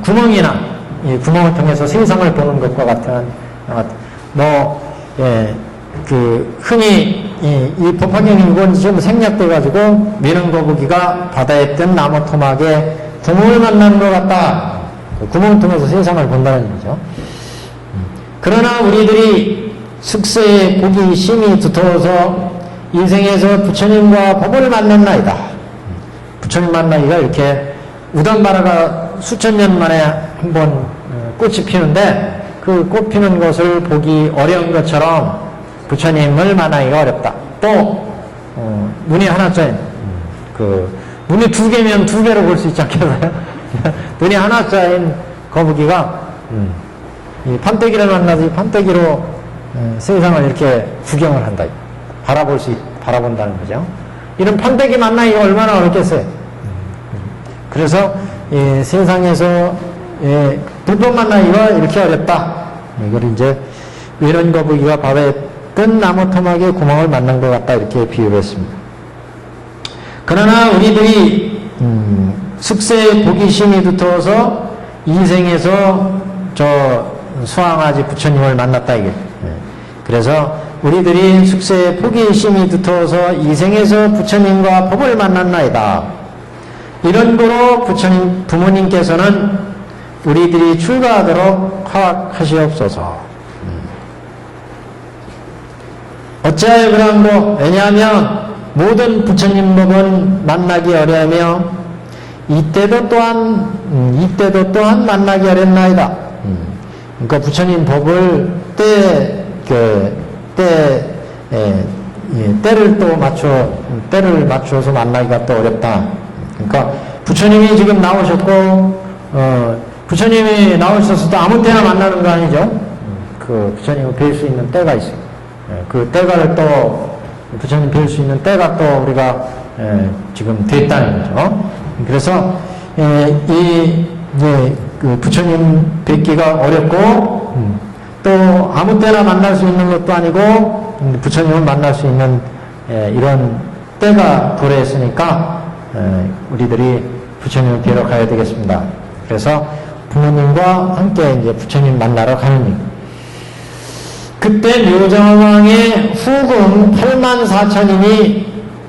구멍이나 이 구멍을 통해서 세상을 보는 것과 같은 흔히 이 법화경이 이건 지금 생략돼가지고 미는거북이가 바다에 뜬 나무 토막에 구멍을 만나는 것 같다. 그 구멍을 통해서 세상을 본다는 얘기죠. 그러나 우리들이 숙세에 복이 심히 두터워서 인생에서 부처님과 법을 만났나이다. 부처님 만나기가 이렇게 우담바라가 수천 년 만에 한 번 꽃이 피는데 그 꽃 피는 것을 보기 어려운 것처럼 부처님을 만나기가 어렵다. 또 눈이 하나짜리, 눈이 두 개면 두 개로 볼 수 있지 않겠어요? 눈이 하나짜린 거북이가 이 판때기를 만나서 이 판때기로 세상을 이렇게 구경을 한다. 바라본다는 거죠. 이런 판때기 만나기가 얼마나 어렵겠어요. 그래서 이 세상에서 불법 만나기가 이렇게 어렵다. 이걸 이제 외눈 거북이가 바다에 뜬 나무 토막에 구멍을 만난 것 같다, 이렇게 비유를 했습니다. 그러나 우리들이 숙세에 복이 심히 두터워서 인생에서 수왕아지 부처님을 만났다, 이게. 그래서 우리들이 숙세에 복이 심히 두터워서 이생에서 부처님과 법을 만났나이다. 이런 거로 부모님께서는 우리들이 출가하도록 허락하시옵소서. 어찌하여 그런고? 왜냐하면 모든 부처님 법은 만나기 어려우며 이때도 또한 만나기 어렵나이다. 그러니까 부처님 법을 때를 맞춰서 만나기가 또 어렵다. 그러니까 부처님이 지금 나오셨고, 부처님이 나오셨어도 아무 때나 만나는 거 아니죠? 그 부처님을 뵐 수 있는 때가 있어요. 그 때가를 또, 부처님 뵐 수 있는 때가 또 우리가 지금 됐다는 거죠. 그래서 그 부처님 뵙기가 어렵고, 또 아무 때나 만날 수 있는 것도 아니고 부처님을 만날 수 있는 이런 때가 도래했으니까 우리들이 부처님을 뵈러 가야 되겠습니다. 그래서 부모님과 함께 이제 부처님 만나러 가는 일. 그때 묘정왕의 후궁 84,000인이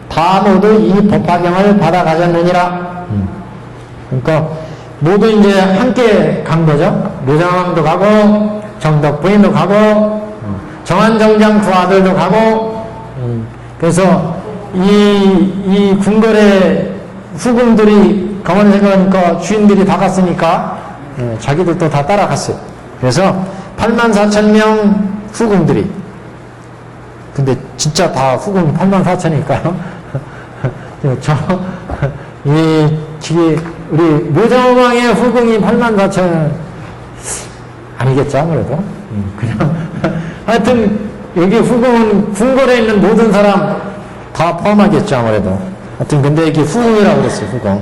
다 모두 이 법화경을 받아가졌느니라. 그러니까 모두 이제 함께 간 거죠. 묘정왕도 가고 정덕 부인도 가고 정한정장 두 아들도 가고. 그래서 이 궁궐의 후궁들이 가만히 생각하니까 주인들이 다 갔으니까 자기들도 다 따라갔어요. 그래서 84,000명 후궁들이, 근데 진짜 다 후궁이 84,000이니까요. 우리 묘정왕의 후궁이 84,000 아니겠죠, 아무래도. 그냥 하여튼 여기 후궁은 궁궐에 있는 모든 사람 다 포함하겠죠, 아무래도. 하여튼 근데 이게 후궁이라고 그랬어요, 후궁.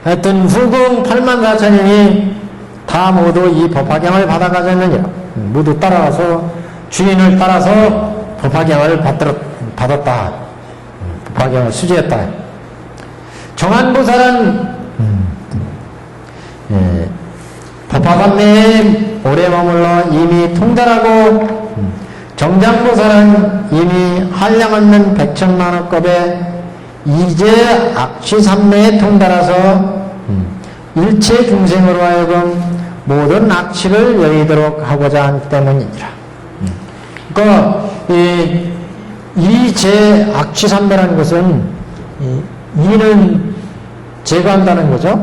하여튼 후궁 84,000인이 다 모두 이 법화경을 받아가졌느니라. 모두 따라와서 주인을 따라서 법화경을 받았다. 법화경을 수주했다. 정한보살은 법화관 내에 오래 머물러 이미 통달하고, 정장보살은 이미 한량없는 백천만원급에 이제 악취삼매에 통달해서 일체 중생으로 하여금 모든 악취를 여의도록 하고자 한 때문이니라. 그러니까 이 제 악취삼매라는 것은 이는 제거한다는 거죠.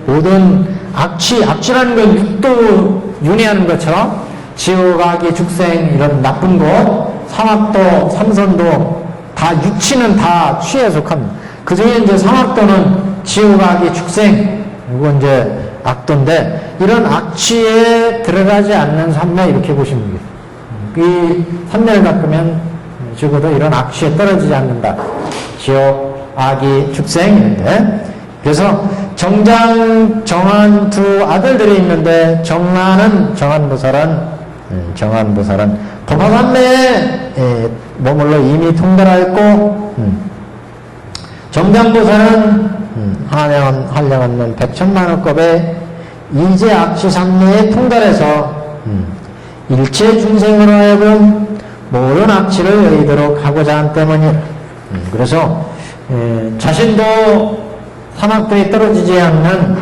모든 악취라는 건 육도 윤회하는 것처럼 지옥, 악의, 죽생 이런 나쁜 것, 삼악도, 삼선도 다 육치는 다 취에 속합니다. 그 중에 이제 삼악도는 지옥, 악의, 죽생, 이건 이제 악도인데, 이런 악취에 들어가지 않는 삼매 이렇게 보시면 되겠습니다. 이 삼매를 닦으면 적어도 이런 악취에 떨어지지 않는다. 지옥, 악의, 죽생 이런데, 그래서 정장, 정한 두 아들들이 있는데, 정한보살은 법화관내에 머물러 이미 통달하였고, 정장보살은 한량없는 백천만원급에 이제 악취삼매에 통달해서 일체 중생으로 하여금 모든 악취를 여의도록 하고자 한 때문이라. 그래서 자신도 삼악도에 떨어지지 않는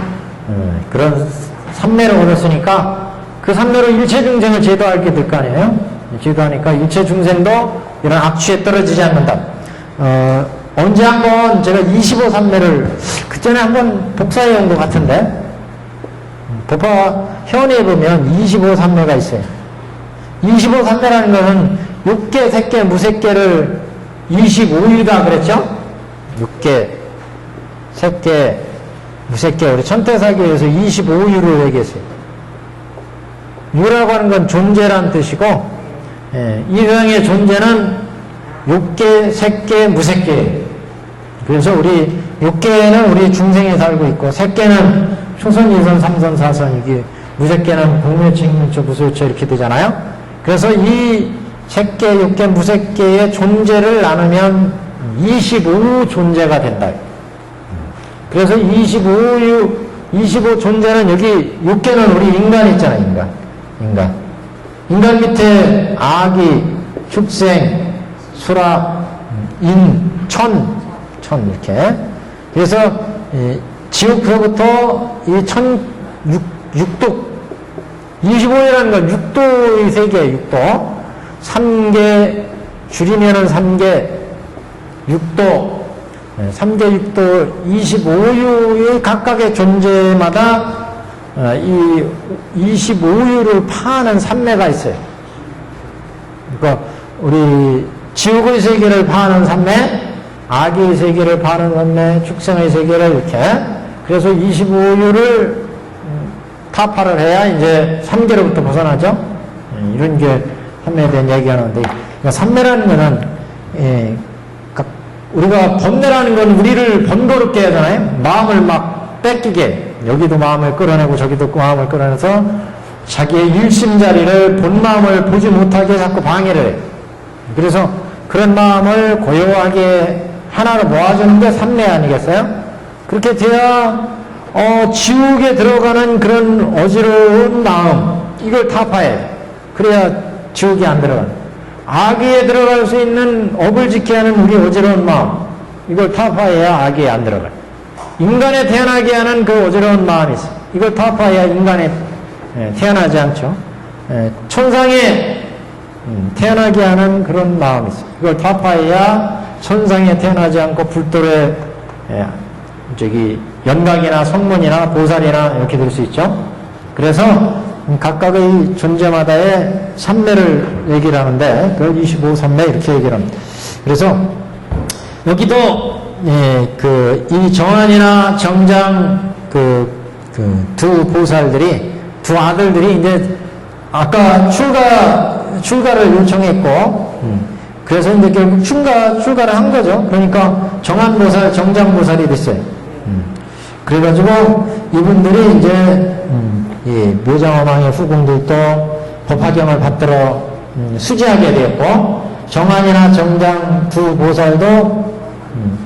그런 삼매를 얻었으니까 그 삼매로 일체 중생을 제도하게 될 거 아니에요? 제도하니까 일체 중생도 이런 악취에 떨어지지 않는다. 언제 한번 제가 25삼매를 그전에 한번 복사해 온 것 같은데, 법화 현에 보면 25삼매가 있어요. 25삼매라는 것은 6개, 색개, 무색개를 25일가 그랬죠? 6개, 색개, 무색개, 우리 천태사기에서 25유를 얘기했어요. 유라고 하는 건 존재란 뜻이고, 이 세상의 존재는 6개, 색개, 무색개. 그래서 우리 6개는 우리 중생에 살고 있고, 색개는 초선, 2선, 3선, 4선, 이게 무색개는 공묘체, 익묘체, 무소유체 이렇게 되잖아요. 그래서 이 색개, 6개, 무색개의 존재를 나누면 25 존재가 된다. 그래서 25 존재는 여기 6개는 우리 인간 있잖아요, 인간 밑에 악이, 축생, 수라, 인, 천 이렇게. 그래서 지옥서부터 이 육도, 25이라는 건 육도의 세계, 육도. 3개, 줄이면은 3개, 육도, 3개, 육도, 25유의 각각의 존재마다 이 25유를 파하는 삼매가 있어요. 그러니까 우리 지옥의 세계를 파하는 삼매, 악의 세계를 파하는 삼매, 축생의 세계를 이렇게. 그래서 25유를 타파를 해야 이제 3개로부터 벗어나죠. 이런 게 삼매에 대한 얘기하는데, 그러니까 삼매라는 거는 우리가 번뇌라는 건 우리를 번거롭게 하잖아요. 마음을 막 뺏기게, 여기도 마음을 끌어내고 저기도 마음을 끌어내서 자기의 일심자리를 본 마음을 보지 못하게 자꾸 방해를 해요. 그래서 그런 마음을 고요하게 하나로 모아주는 게 삼매 아니겠어요? 그렇게 돼야 지옥에 들어가는 그런 어지러운 마음, 이걸 타파해. 그래야 지옥에 안 들어가. 악에 들어갈 수 있는 업을 지켜야 하는 우리 어지러운 마음, 이걸 타파해야 악에 안 들어가. 인간에 태어나게 하는 그 어지러운 마음이 있어. 이걸 타파해야 인간에 태어나지 않죠. 천상에 태어나게 하는 그런 마음이 있어. 이걸 타파해야 천상에 태어나지 않고 불도의 연각이나 성문이나 보살이나 이렇게 될 수 있죠. 그래서 각각의 존재마다의 산매를 얘기를 하는데 그걸 25산매 이렇게 얘기를 합니다. 그래서 여기도 이 정한이나 정장 두 보살들이, 두 아들들이 이제 아까 출가를 요청했고, 그래서 이제 결국 출가를 한 거죠. 그러니까 정한보살, 정장보살이 됐어요. 그래가지고 이분들이 이제 이 묘장어망의 후궁들도 법화경을 받들어 수지하게 되었고, 정한이나 정장 두 보살도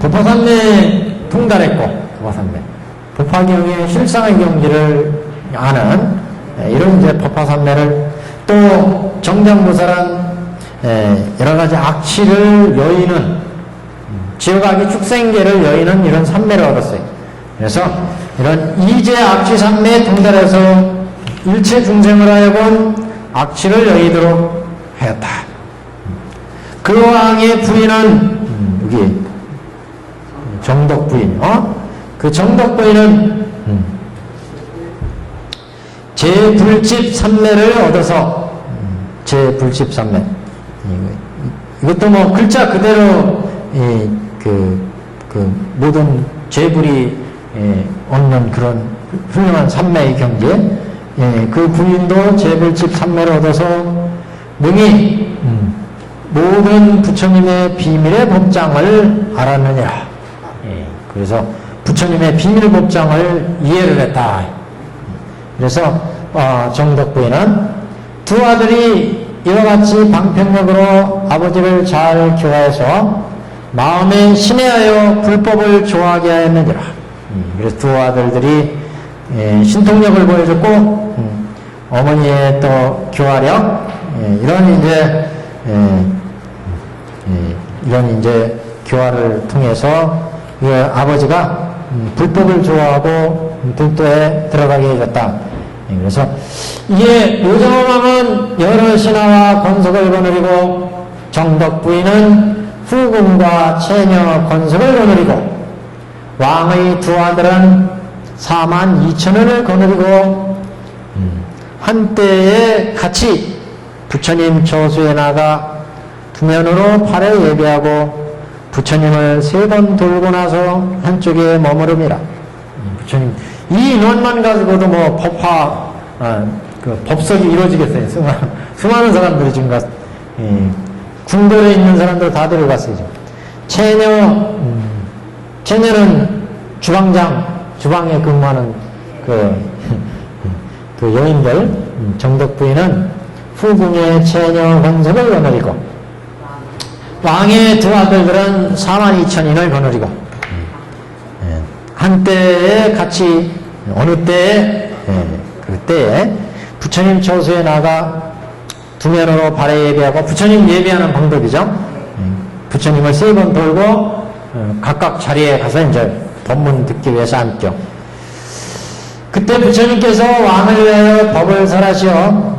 법화산매 통달했고, 법화경의 실상의 경지를 아는 이런 이제 법화산매를, 또 정장보살은 여러 가지 악취를 여의는, 지옥악의 축생계를 여의는 이런 산매를 얻었어요. 그래서 이런 이제 악취 산매에 통달해서 일체 중생을 하여금 악취를 여의도록 하였다. 그 왕의 부인은 여기 정덕 부인, 그 정덕 부인은 제불집 산매를 얻어서, 제불집 산매, 이것도 뭐 글자 그대로 모든 제불이 얻는 그런 훌륭한 산매의 경지. 그 부인도 제불집 산매를 얻어서 능히 모든 부처님의 비밀의 법장을 알았느니라. 그래서 부처님의 비밀 법장을 이해를 했다. 그래서 정덕 부인은 두 아들이 이와 같이 방편력으로 아버지를 잘 교화해서 마음에 신뢰하여 불법을 좋아하게 하였느니라. 그래서 두 아들들이 신통력을 보여줬고, 어머니의 또 교화력, 이런 이제 교화를 통해서 아버지가 불법을 좋아하고 불도에 들어가게 해줬다. 그래서 이에 묘정어망은 여러 신하와 권속을 거느리고, 정덕 부인은 후궁과 처녀 권속을 거느리고, 왕의 두 아들은 42,000원을 거느리고 한때에 같이 부처님 저수에 나가 두면으로 팔에 예배하고 부처님을 3번 돌고 나서 한쪽에 머무릅니다. 부처님 이 인원만 가지고도 뭐 법석이 이루어지겠어요. 수많은 사람들이 지금 궁궐에 있는 사람들 다 데려갔어요. 처녀는 주방에 근무하는 그 여인들, 정덕 부인은 후궁의 처녀 권석을 거느리고, 왕의 두 아들들은 42,000인을 거느리고, 한때에 같이, 어느 때에, 그때에 부처님 처소에 나가 두면으로 발에 예배하고, 부처님 예배하는 방법이죠. 부처님을 3번 돌고, 각각 자리에 가서 이제 법문 듣기 위해서 앉죠. 그때 부처님께서 왕을 위하여 법을 설하시어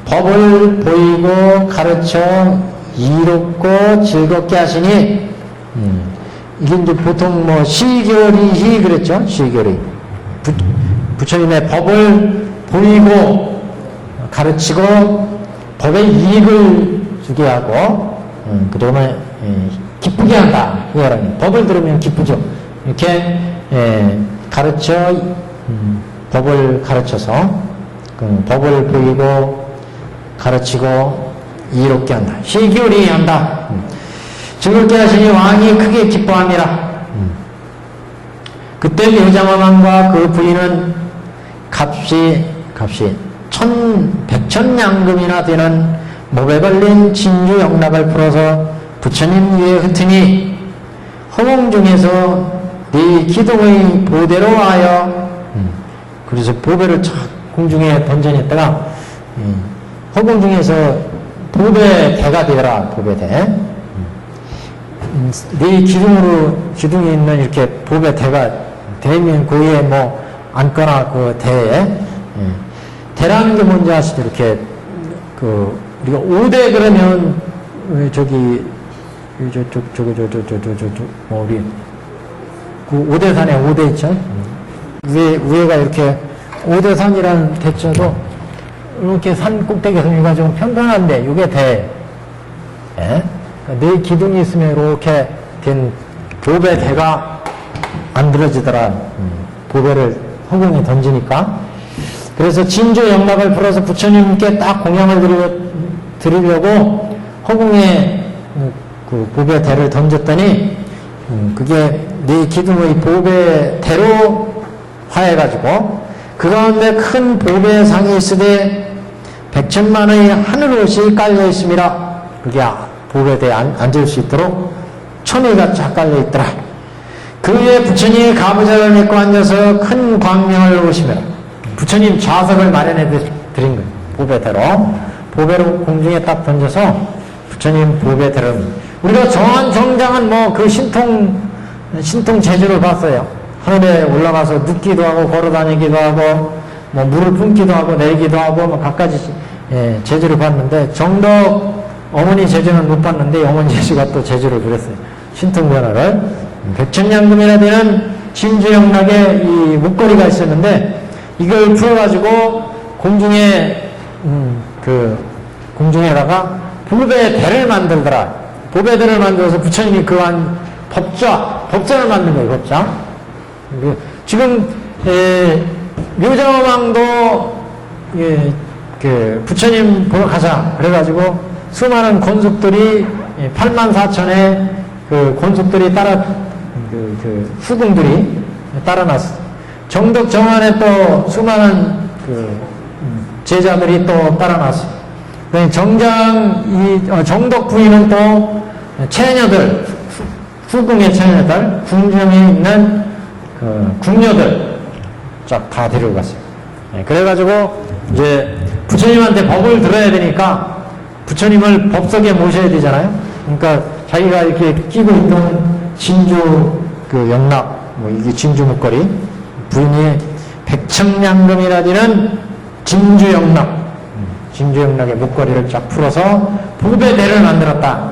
법을 보이고 가르쳐 이롭고 즐겁게 하시니, 이게 이제 보통 뭐 시결이히 그랬죠. 시결이. 부처님의 법을 보이고 가르치고 법의 이익을 주게 하고, 그러면 기쁘게 한다. 법을 들으면 기쁘죠. 이렇게 가르쳐, 법을 가르쳐서 법을 보이고 가르치고 이롭게 한다. 시기울이 한다. 즐겁게 하시니 왕이 크게 기뻐함이라. 그때 묘장어망과 그 부인은 값이 1,100,000양금이나 되는 목에 걸린 진주 영락을 풀어서 부처님 위에 흩으니, 허공 중에서 네 기둥의 보대로 하여, 그래서 보배를 착 공중에 던져냈다가 허공 중에서 보배대가 되어라, 보배대. 네 기둥에 있는 이렇게 보배대가, 대면 고위에 뭐 앉거나 그 대에, 대라는 게 뭔지 아시죠? 이렇게, 우리가 5대 그러면, 우리, 그 5대산에 5대 있죠? 위에가 이렇게 5대산이라는 대자도 이렇게 산 꼭대기에서 이거 좀 평평한데, 이게 대. 예? 네 기둥이 있으면 이렇게 된 보배대가 만들어지더라. 보배를 허공에 던지니까. 그래서 진주 영락을 풀어서 부처님께 딱 공양을 드리려고 허공에 그 보배대를 던졌더니, 그게 네 기둥의 보배대로 화해가지고, 그 가운데 큰 보배상이 있으되 백천만의 하늘옷이 깔려 있습니다. 그게 보배대에 앉을 수 있도록 천의가 쫙 깔려 있더라. 그 위에 부처님이 가부좌를 메고 앉아서 큰 광명을 오시며, 부처님 좌석을 마련해 드린 거예요. 보배대로. 보배로 공중에 딱 던져서 부처님 보배대로. 우리가 정장은 뭐 그 신통 재주를 봤어요. 하늘에 올라가서 눕기도 하고 걸어 다니기도 하고 뭐 물을 뿜기도 하고 내리기도 하고 뭐 각가지 재주를 봤는데, 정덕 어머니 재주는 못 봤는데 어머니 재주가 또 재주를 부렸어요. 신통변화를. 백천양금이라 되는 진주영락에 이 목걸이가 있었는데, 이걸 풀어가지고 공중에 공중에다가 보배대를 만들더라. 보배대를 만들어서 부처님이 그 한 법좌를 만든 거예요. 법좌. 지금 묘정왕도 그 부처님 보러 가자 그래가지고 수많은 권속들이 84,000의 그 권속들이 따라 그 후궁들이 따라났어. 정덕 정안에 또 수많은 그 제자들이 또 따라났어. 정덕 부인은 또 처녀들, 후궁의 처녀들, 궁정에 있는 그 궁녀들 쫙 다 데려갔어요. 그래가지고 이제 부처님한테 법을 들어야 되니까 부처님을 법석에 모셔야 되잖아요. 그러니까 자기가 이렇게 끼고 있던 진주 그 영락, 뭐 이게 진주 목걸이, 부인이 백천양금이라는 진주 영락, 진주 영락의 목걸이를 쫙 풀어서 보배대를 만들었다.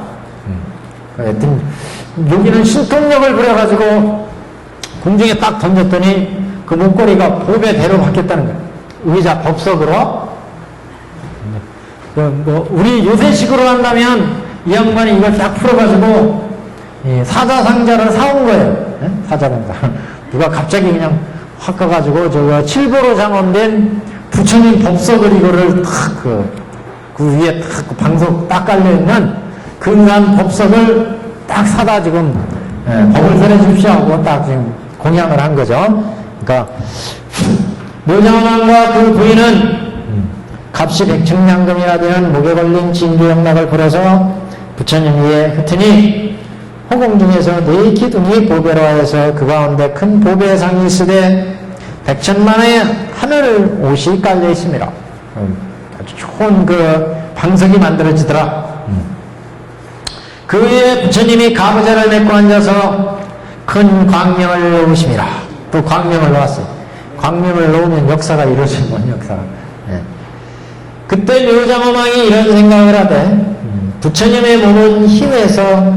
하여튼 여기는 신통력을 부려가지고 공중에 딱 던졌더니 그 목걸이가 보배대로 바뀌었다는 거예요. 의자 법석으로. 우리 요새식으로 한다면 이 양반이 이걸 딱 풀어가지고 사자상자를 사온 거예요. 사자상자. 누가 갑자기 그냥 확 가가지고 저거 칠보로 장엄된 부처님 법석을 이거를 탁 그 위에 탁 그 방석 딱 깔려있는 근간 법석을 딱 사다 지금 법을 설해 주십시오 하고 딱 지금 공양을 한 거죠. 그러니까 묘장왕과 그 부인은 값이 백천양금이라 되는 목에 걸린 진주영락을 풀어서 부처님 위에 흩으니 허공 중에서 네 기둥이 보배로 하여서 그 가운데 큰 보배상이 있으되 백천만의 하늘 옷이 깔려 있습니다. 아주 좋은 그 방석이 만들어지더라. 그 위에 부처님이 가부좌를 메고 앉아서 큰 광명을 놓으십니다. 또 광명을 놓았어요. 광명을 놓으면 역사가 이루어지는 역사가. 그때 묘장엄왕이 이런 생각을 하되 부처님의 몸은 힘에서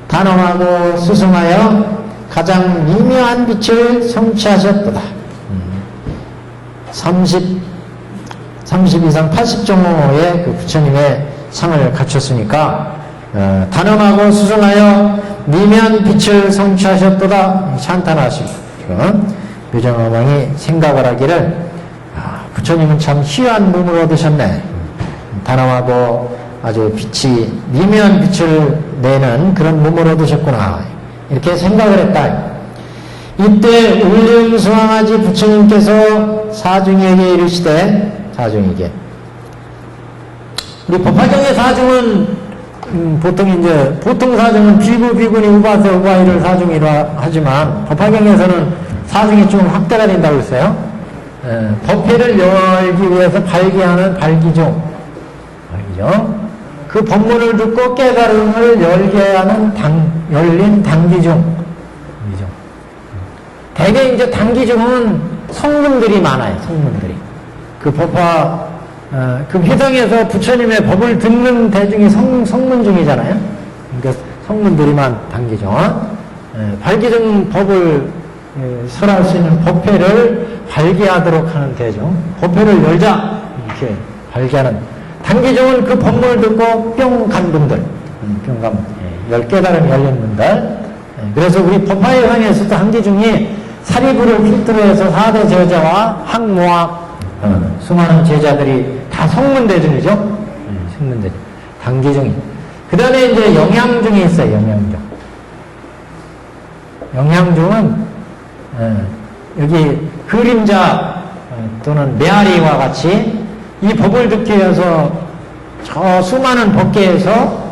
단엄하고 수승하여 가장 미묘한 빛을 성취하셨도다. 30 이상 80정도의 그 부처님의 상을 갖췄으니까 단엄하고 수승하여 미묘한 빛을 성취하셨도다. 찬탄하시고 묘장엄왕이 생각을 하기를 부처님은 참 희귀한 몸을 얻으셨네. 단엄하고 아주 빛이 미묘한 빛을 내는 그런 몸을 얻으셨구나. 이렇게 생각을 했다. 이때 울림수왕아지 부처님께서 사중에게 이르시되, 사중에게 우리 법화경의 사중은 보통 사중은 비구니 우바세 우바이를 사중이라 하지만 법화경에서는 사중이 좀 확대가 된다고 했어요. 법회를 열기 위해서 발기하는 발기종, 그죠? 그 법문을 듣고 깨달음을 열게 하는 열린 단기중. 대개 이제 단기중은 성문들이 많아요, 성문들이. 그 법화, 그 회당에서 부처님의 법을 듣는 대중이 성문중이잖아요. 그러니까 성문들이만 단기중. 발기중 법을 설할 수 있는 법회를 발기하도록 하는 대중. 법회를 열자, 이렇게 발기하는. 단기중은 그 법문을 듣고 뿅 간 분들. 뿅 간, 깨달음이 열린 분들. 그래서 우리 법화회상에서도 단기중이 사리부를 필두로 해서 4대 제자와 학모학, 수많은 제자들이 다 성문대중이죠? 성문대중. 단기중이. 그 다음에 이제 영양중이 있어요, 영양중. 영양중은, 여기 그림자 또는 메아리와 같이 이 법을 듣기 위해서 저 수많은 법계에서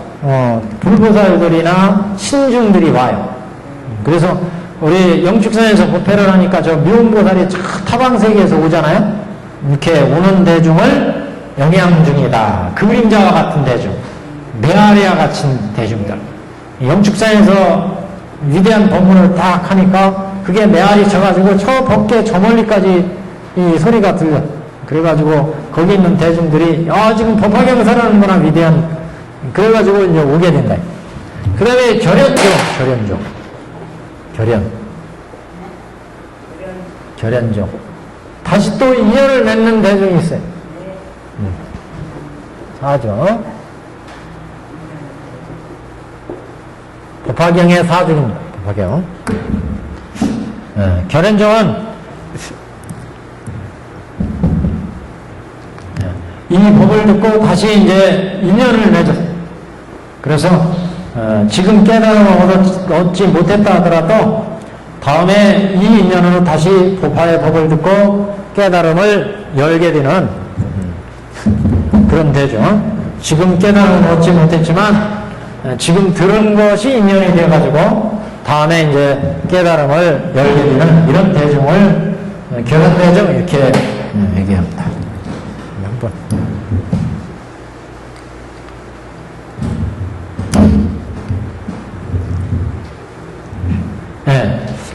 불보살들이나 신중들이 와요. 그래서 우리 영축선에서 법회를 하니까 저 미혼보살이 타방세계에서 오잖아요. 이렇게 오는 대중을 영양중이다. 그림자와 같은 대중, 메아리와 같은 대중들. 영축선에서 위대한 법문을 딱 하니까 그게 메아리 쳐가지고 저 법계 저 멀리까지 이 소리가 들려. 그래가지고 거기 있는 대중들이 지금 법화경사라는구나 위대한. 그래가지고 이제 오게 된다. 그 다음에 결연중. 결연중. 다시 또 인연을 맺는 대중이 있어요. 사중. 법화경의 사중입니다. 법화경. 결연중은 이 법을 듣고 다시 이제 인연을 맺었어요. 그래서 지금 깨달음을 얻지 못했다 하더라도 다음에 이 인연으로 다시 법화의 법을 듣고 깨달음을 열게 되는 그런 대중. 지금 깨달음을 얻지 못했지만 지금 들은 것이 인연이 되어가지고 다음에 이제 깨달음을 열게 되는 이런 대중을 결연대중 이렇게 얘기합니다. 한번.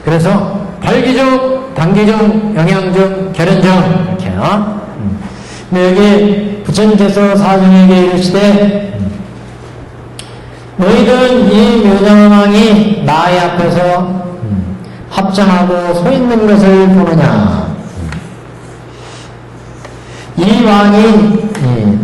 그래서 발기중, 단기중, 영양중, 결연중 이렇게요. 근데 여기 부처님께서 사중에게 이르시되 너희들은 이 묘장왕이 나의 앞에서 합장하고 서 있는 것을 보느냐. 이 왕이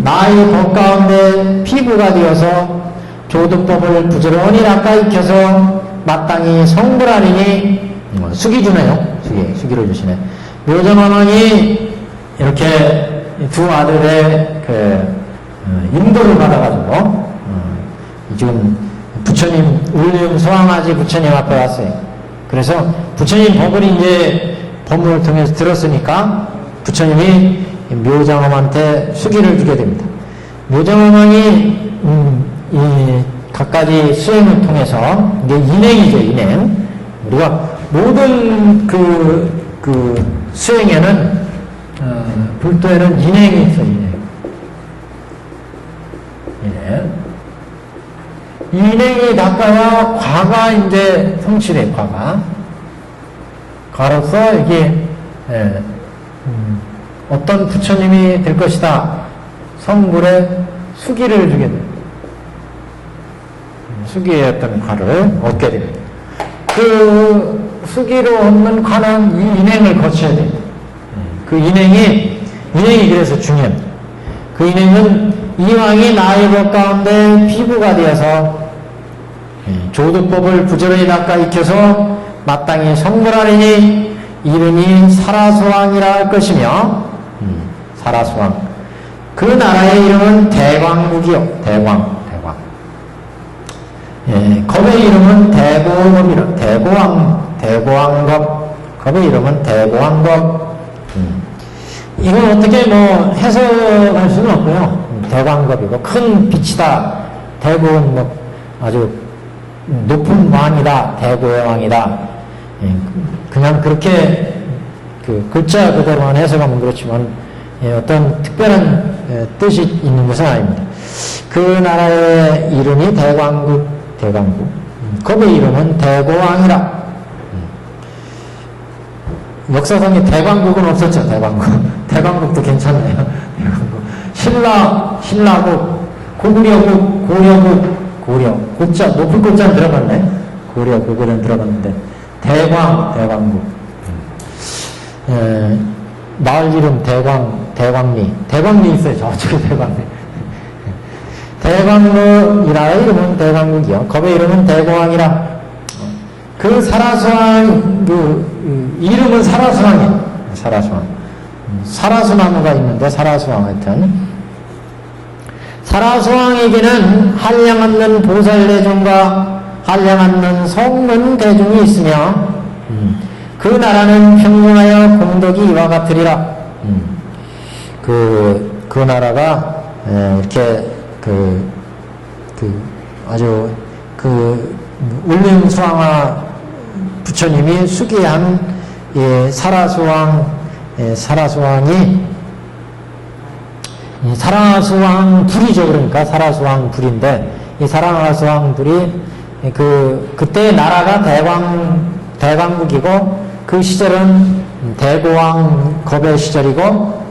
나의 법 가운데 피부가 되어서 조득법을 부지런히 닦아 익혀서 마땅히 성불하리니 수기 주네요. 수기를 주시네. 묘정왕이 이렇게 두 아들의 인도를 받아가지고 지금 부처님 울림 소황아지 부처님 앞에 왔어요. 그래서 부처님 법을 이제 법문을 통해서 들었으니까 부처님이 묘장엄한테 수기를 주게 됩니다. 묘장엄왕이 이 갖가지 수행을 통해서 이게 인행이죠, 인행. 우리가 모든 그 수행에는 불도에는 인행이 있어요, 인행. 인행이 닦아야 과가 이제 성취돼, 과가. 과로서 이게 어떤 부처님이 될 것이다. 성불에 수기를 주게 됩니다. 수기의 어떤 과를 얻게 됩니다. 그 수기로 얻는 과는 이 인행을 거쳐야 됩니다. 그 인행이 그래서 중요합니다. 그 인행은 이왕이 나의 법 가운데 피부가 되어서 조득법을 부지런히 닦아 익혀서 마땅히 성불하리니 이름이 사라소왕이라 할 것이며 사라소왕. 그 나라의 이름은 대광국이요. 대광. 겁의 이름은 대고겁이라. 대고왕겁. 겁의 이름은 대고왕겁. 이건 어떻게 뭐 해석할 수는 없고요. 대광겁이고 큰 빛이다. 대고는 뭐 아주 높은 왕이다. 대고의 왕이다. 그냥 그렇게 그 글자 그대로만 해석하면 그렇지만 어떤 특별한 뜻이 있는 것은 아닙니다. 그 나라의 이름이 대왕국. 겁의 이름은 대고왕이라. 역사상에 대왕국은 없었죠. 대왕국도 괜찮네요. 신라국, 고구려국, 고려. 높은 고자는 들어갔네. 고구려는 들어갔는데. 대왕국. 마을 이름 대광리 있어요. 저쪽에 대광리. 대광국, 이 나라의 이름은 대광국이요. 겁의 이름은 대고왕이라. 그 사라수왕, 이름은 사라수왕이에요. 사라수나무가 있는데, 사라수왕 하여튼. 사라수왕에게는 한량없는 보살대중과 한량없는 성문 대중이 있으며, 그 나라는 평등하여 공덕이 이와 같으리라. 그 나라가, 이렇게, 아주, 울림수왕화 부처님이 수기한 사라수왕이 사라수왕 불이죠. 그러니까 사라수왕 불인데 이 사라수왕 불이 그때 나라가 대왕국이고 그 시절은 대고왕 겁의 시절이고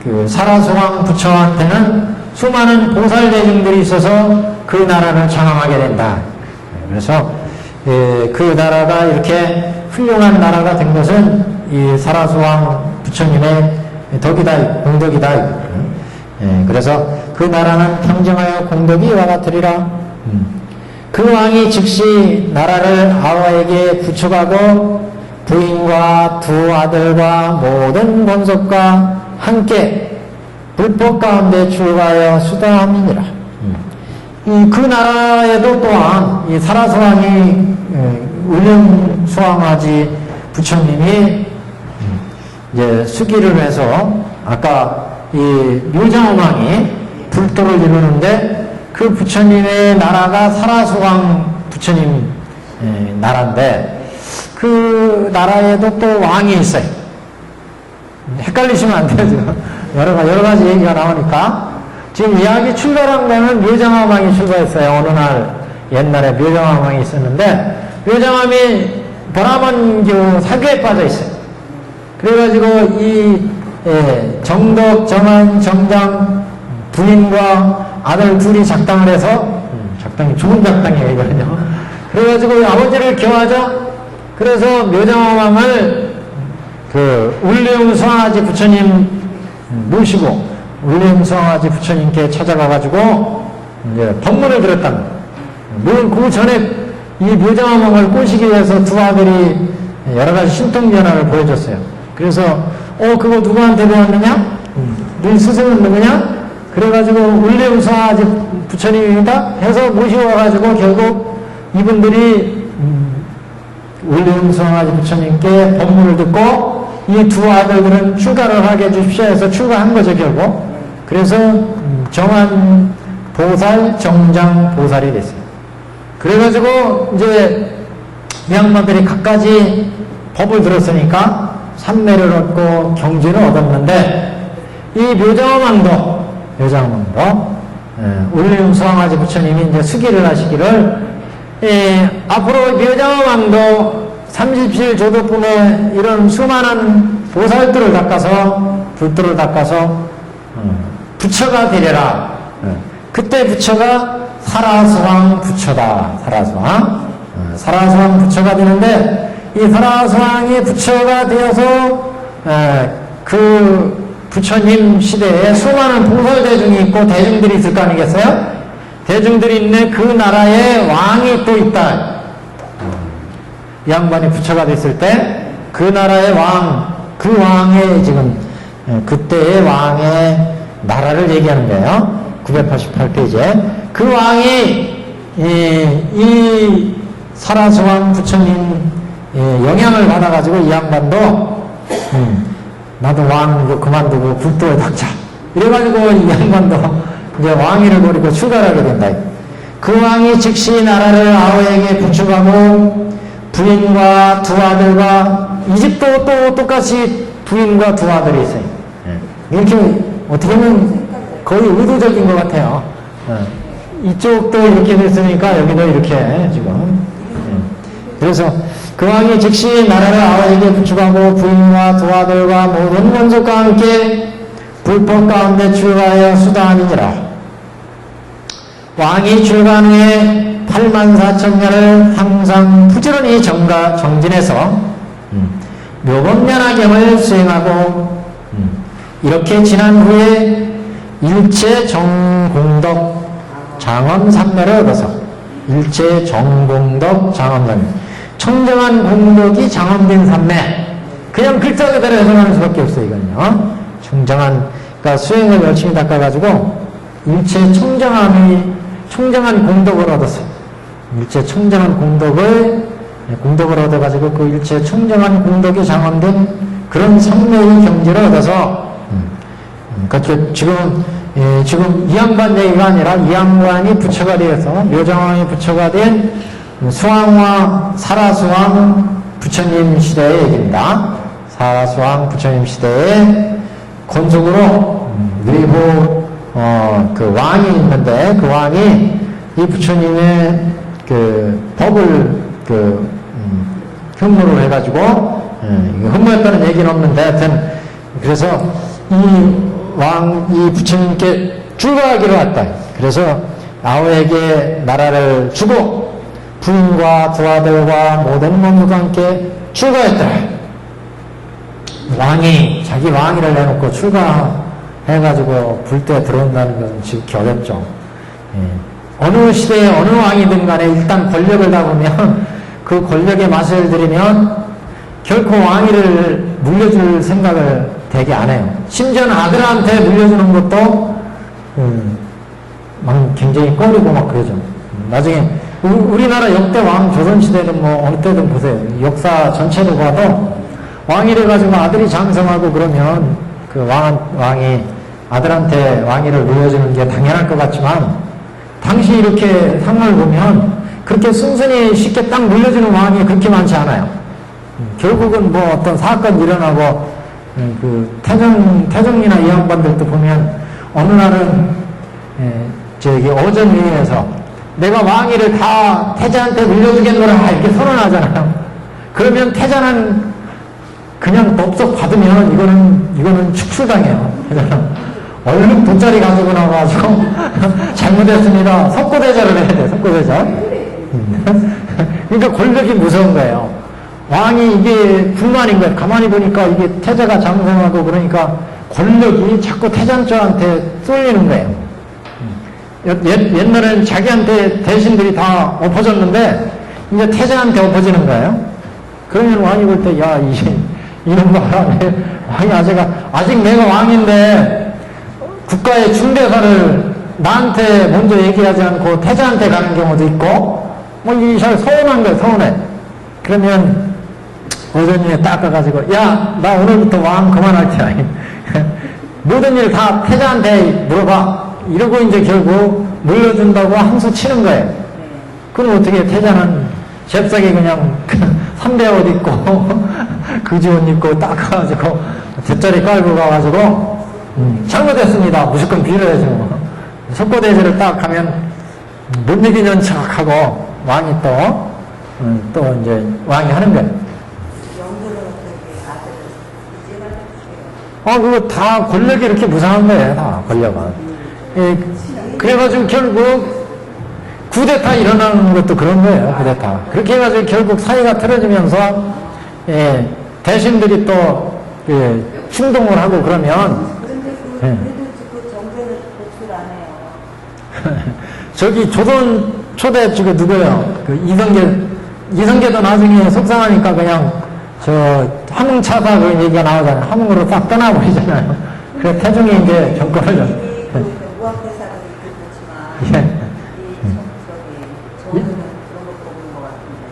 그 사라수왕 부처한테는 수많은 보살대중들이 있어서 그 나라를 장악하게 된다. 그래서 그 나라가 이렇게 훌륭한 나라가 된 것은 이 사라수왕 부처님의 공덕이다. 그래서 그 나라는 평정하여 공덕이 이와 같으리라. 그 왕이 즉시 나라를 아와에게 부축하고 부인과 두 아들과 모든 권속과 함께 불법 가운데 출가하여 수다함이니라. 그 나라에도 또한 이 사라수왕이 울림수왕아지 부처님이 이제 수기를 해서 아까 이 묘장왕이 불도를 이루는데 그 부처님의 나라가 사라수왕 부처님 나라인데 그 나라에도 또 왕이 있어요. 헷갈리시면 안 돼요. 지금 여러 가지 얘기가 나오니까 지금 이야기 출발한 거는 묘장왕이 출발했어요. 어느 날 옛날에 묘장왕이 있었는데 묘장왕이 보라만교 사교에 빠져 있어요. 그래가지고 이 정덕, 정한, 정장 부인과 아들 둘이 작당을 해서 작당이 좋은 작당이에요 이거는요. 그래가지고 아버지를 교하죠. 그래서 묘장왕을 그 울림수왕아지 부처님 모시고 울림수왕아지 부처님께 찾아가가지고 이제 법문을 들었답니다. 물론 그 전에 이 묘장왕을 꼬시기 위해서 두 아들이 여러 가지 신통변화를 보여줬어요. 그래서 그거 누구한테 배웠느냐? 네 스승은 누구냐? 그래가지고 울림수왕아지 부처님입니다 해서 모시고 와가지고 결국 이분들이 울림수왕아지 부처님께 법문을 듣고 이 두 아들들은 출가를 하게 해주십시오 해서 출가한 거죠 결국. 그래서 정한 보살, 정장 보살이 됐어요. 그래가지고 이제 이 양반들이 갖가지 법을 들었으니까 삼매를 얻고 경지를 얻었는데 이 묘장왕도 울림수왕아지 부처님이 이제 수기를 하시기를 앞으로 묘장왕도 30실 조도품에 이런 수많은 보살들을 닦아서 불도를 닦아서 부처가 되려라. 그때 부처가 사라수왕 부처다. 사라수왕 부처가 되는데 이 사라수왕이 부처가 되어서 그 부처님 시대에 수많은 보살대중이 있고 대중들이 있을 거 아니겠어요? 대중들이 있는 그 나라에 왕이 또 있다. 이 양반이 부처가 됐을 때 그 나라의 그 왕의 지금 그때의 왕의 나라를 얘기하는 거예요. 988페이지에 그 왕이 이 사라수왕 부처님 영향을 받아가지고 이 양반도 나도 왕 그만두고 불도에 닥자 이래가지고 이 양반도 이제 왕위를 버리고 출가를 하게 된다. 그 왕이 즉시 나라를 아우에게 부축하고 부인과 두 아들과 이 집도 또 똑같이 부인과 두 아들이 있어요. 이렇게 어떻게 보면 거의 의도적인 것 같아요. 이쪽도 이렇게 됐으니까 여기도 이렇게 지금. 그래서 그 왕이 즉시 나라를 아버지에게 부축하고 부인과 두 아들과 모든 원족과 함께 불법 가운데 출가하여 수다하니라. 왕이 출가한 후에 84,000년을 항상 부지런히 정진해서 묘법면화경을 수행하고 이렇게 지난 후에 일체 정공덕 장엄삼매를 얻어서 일체 정공덕 장엄삼매 청정한 공덕이 장엄된 삼매 그냥 글자 그대로 해석하는 수밖에 없어요. 이거는요. 청정한 그러니까 수행을 열심히 닦아가지고 일체 청정한 공덕을 얻어서 일체 청정한 공덕을 얻어가지고 그 일체 청정한 공덕이 장엄된 그런 삼매의 경지를 얻어서 그렇죠. 지금 이 양반 얘기가 아니라 이 양반이 부처가 되어서 묘정왕이 부처가 된 수왕과 사라수왕 부처님 시대의 얘기입니다. 사라수왕 부처님 시대에 건속으로 외부 그 왕이 있는데 그 왕이 이 부처님의 그 법을 흠모를 해가지고 흠모했다는 얘기는 없는데 하여튼 그래서 이 부처님께 출가하기로 했다. 그래서 아우에게 나라를 주고 부인과 두 아들과 모든 원수가 함께 출가했더라. 왕이 자기 왕위를 내놓고 출가해가지고 불때 들어온다는 것은 지극히 어렵죠. 어느 시대에 어느 왕이든 간에 일단 권력을 잡으면 그 권력의 맛을 들이면 결코 왕위를 물려줄 생각을 되게 안 해요. 심지어는 아들한테 물려주는 것도 막 굉장히 꺼리고 막 그러죠. 나중에 우리나라 역대 왕 조선시대든 뭐 어느 때든 보세요. 역사 전체를 봐도 왕위를 가지고 아들이 장성하고 그러면 그 왕이 아들한테 왕위를 물려주는 게 당연할 것 같지만 당시 이렇게 상황을 보면 그렇게 순순히 쉽게 딱 물려주는 왕이 그렇게 많지 않아요. 결국은 뭐 어떤 사건이 일어나고 그 태종이나 이 양반들도 보면 어느 날은 저기 어전위에서 내가 왕위를 다 태자한테 물려주겠노라 이렇게 선언하잖아요. 그러면 태자는 그냥 덥석 받으면 이거는 축출당해요. 얼른 돗자리 가지고 나와가지고 잘못했습니다. 석고대자를 해야 돼. 석고대자. 그러니까 권력이 무서운 거예요. 왕이 이게 불만인 거예요. 가만히 보니까 이게 태자가 장성하고 그러니까 권력이 자꾸 태자한테 쏠리는 거예요. 옛날에는 자기한테 대신들이 다 엎어졌는데 이제 태자한테 엎어지는 거예요. 그러면 왕이 볼 때 야 이런 거 알아? 왕이 아직 내가 왕인데 국가의 중대사를 나한테 먼저 얘기하지 않고 태자한테 가는 경우도 있고 뭐 이게 잘 서운한 거예요. 서운해. 그러면 어전위에 딱 가가지고 야 나 오늘부터 왕 그만할 테야. 모든 일 다 태자한테 물어봐. 이러고 이제 결국 물려준다고 함수 치는 거예요. 그럼 어떻게 태자는 잽싸게 그냥 3대 옷 입고 그지 옷 입고 딱 가가지고 뒷자리 깔고 가가지고 잘못했습니다. 무조건 빌어야죠. 석고대제를 딱 하면 못 이기는 척하고 왕이 또 이제 왕이 하는 거예요. 그거 다 권력이 이렇게 무상한 거예요. 다 권력은. 그래가지고 결국 쿠데타 일어나는 것도 그런 거예요. 쿠데타. 그렇게 해가지고 결국 사회가 틀어지면서 대신들이 또 충동을 하고 그러면 그래도 그 정부에서 복수를 안 해요. 저기 조선 초대 지금 누구예요? 그 이성계도 나중에 속상하니까 그냥 저 함흥차사 그런 얘기가 나오잖아요. 함흥으로 딱 떠나버리잖아요. 그래서 태종이 이제 정권을 무학대사도 그렇지만 저는 그런 거 보는 것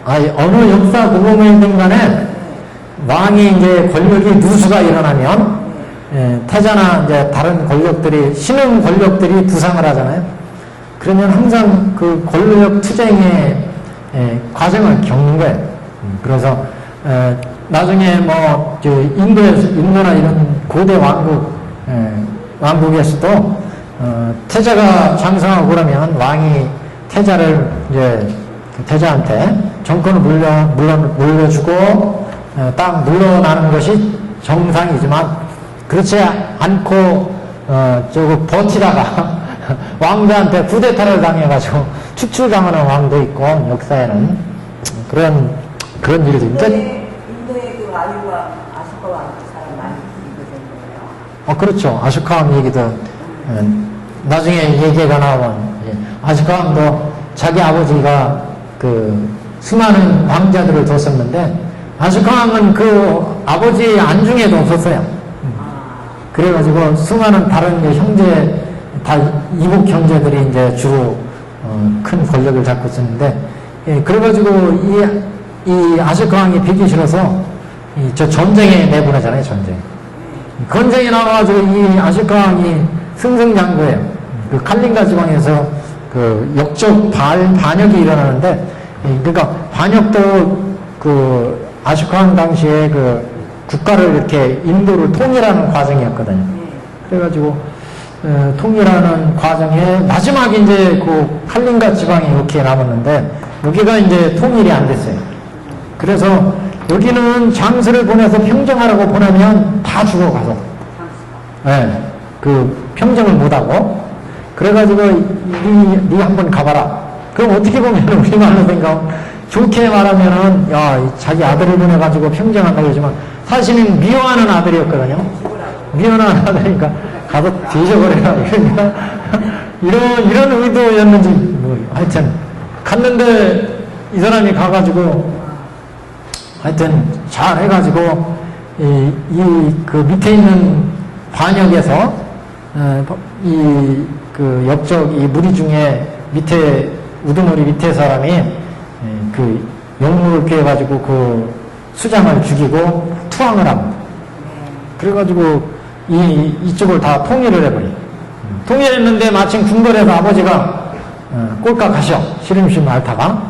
같은데. 어느 역사 고금이든 간에 왕이 이제 권력이 누수가 일어나면 태자나 이제 다른 권력들이 신흥 권력들이 부상을 하잖아요. 그러면 항상 그 권력 투쟁의 과정을 겪는 거예요. 그래서 나중에 뭐 인도나 이런 고대 왕국에서도 태자가 장성하고 그러면 왕이 태자를 이제 태자한테 정권을 물려주고 딱 물러나는 것이 정상이지만 그렇지 않고 저거 버티다가 왕들한테 쿠데타를 당해가지고 추출당하는 왕도 있고 역사에는 그런 일도 있는데 인도의 그 아유와 아소카 왕 사람 많이 있거든요. 그렇죠. 아쇼카 왕 얘기도 나중에 얘기가 나오면 아쇼카 왕도 자기 아버지가 그 수많은 왕자들을 뒀었는데 아쇼카 왕은 그 아버지 안중에도 없었어요. 그래가지고 수많은 다른 형제 다 이복 형제들이 이제 주로 큰 권력을 잡고 있었는데 그래가지고 이 아쇼카 왕이 비기 싫어서 저 전쟁에 내보내잖아요. 전쟁에 나와가지고 이 아쇼카 왕이 승승장구해요. 그 칼린가 지방에서 그 역적 반역이 일어나는데 그러니까 반역도 그 아쇼카 왕 당시에 그 국가를 이렇게 인도를 통일하는 과정이었거든요. 그래가지고 통일하는 과정에 마지막에 이제 그 칼린가 지방이 이렇게 남았는데 여기가 이제 통일이 안 됐어요. 그래서 여기는 장수를 보내서 평정하라고 보내면 다 죽어가서 그 평정을 못하고 그래가지고 니 한번 가봐라. 그럼 어떻게 보면 우리말로 생각 좋게 말하면은 자기 아들을 보내가지고 평정한다고 그러지만 사실은 미워하는 아들이었거든요. 미워하는 아들이니까 가서 뒤져버려라. 그러니까 이런 의도였는지 하여튼 갔는데 이 사람이 가가지고 하여튼 잘 해가지고 그 밑에 있는 반역에서 그 역적 이 무리 중에 밑에 우두머리 밑에 사람이 그 영물을 피해가지고 그 수장을 죽이고 투항을 합니다. 그래가지고 이쪽을 다 통일을 해버려. 통일했는데 마침 궁궐에서 아버지가 꼴깍 하셔. 시름시름 앓다가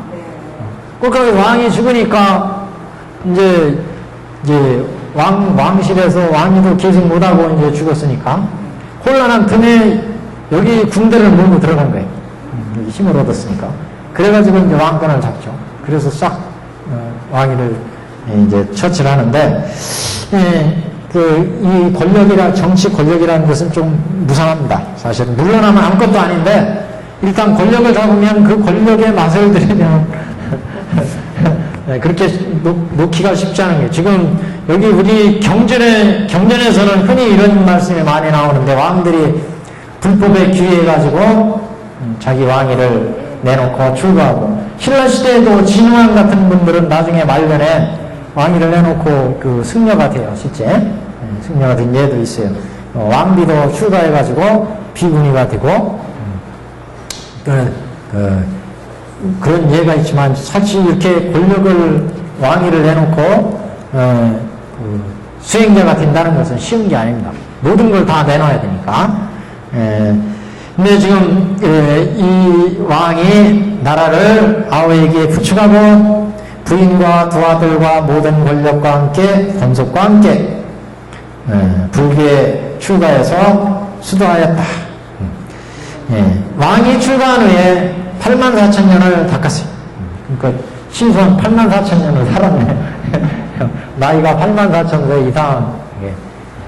꼴깍 왕이 죽으니까 이제 왕실에서 왕위도 계속 못하고 이제 죽었으니까 혼란한 틈에 여기 군대를 몰고 들어간 거예요. 여기 힘을 얻었으니까. 그래가지고 이제 왕권을 잡죠. 그래서 싹 왕위를 이제 처치를 하는데 이 권력이라 정치 권력이라는 것은 좀 무상합니다. 사실은 물러나면 아무것도 아닌데 일단 권력을 잡으면 그 권력의 맛을 들으면 그렇게 놓기가 쉽지 않은 게 지금 여기 우리 경전에서는 흔히 이런 말씀이 많이 나오는데 왕들이 불법에 기회해가지고 자기 왕위를 내놓고 출가하고 신라시대에도 진왕 같은 분들은 나중에 말년에 왕위를 내놓고 그 승려가 돼요. 실제 승려가 된 예도 있어요. 왕비도 출가해가지고 비구니가 되고 그런 예가 있지만 사실 이렇게 권력을 왕위를 내놓고 수행자가 된다는 것은 쉬운 게 아닙니다. 모든 걸 다 내놔야 되니까. 근데 지금 이 왕이 나라를 아우에게 부축하고 부인과 두 아들과 모든 권력과 함께 권속과 함께 불교에 출가해서 수도하였다. 왕이 출가한 후에 84,000년을 닦았어요. 그러니까 신선 84,000년을 살았네. 나이가 84,000세 이상.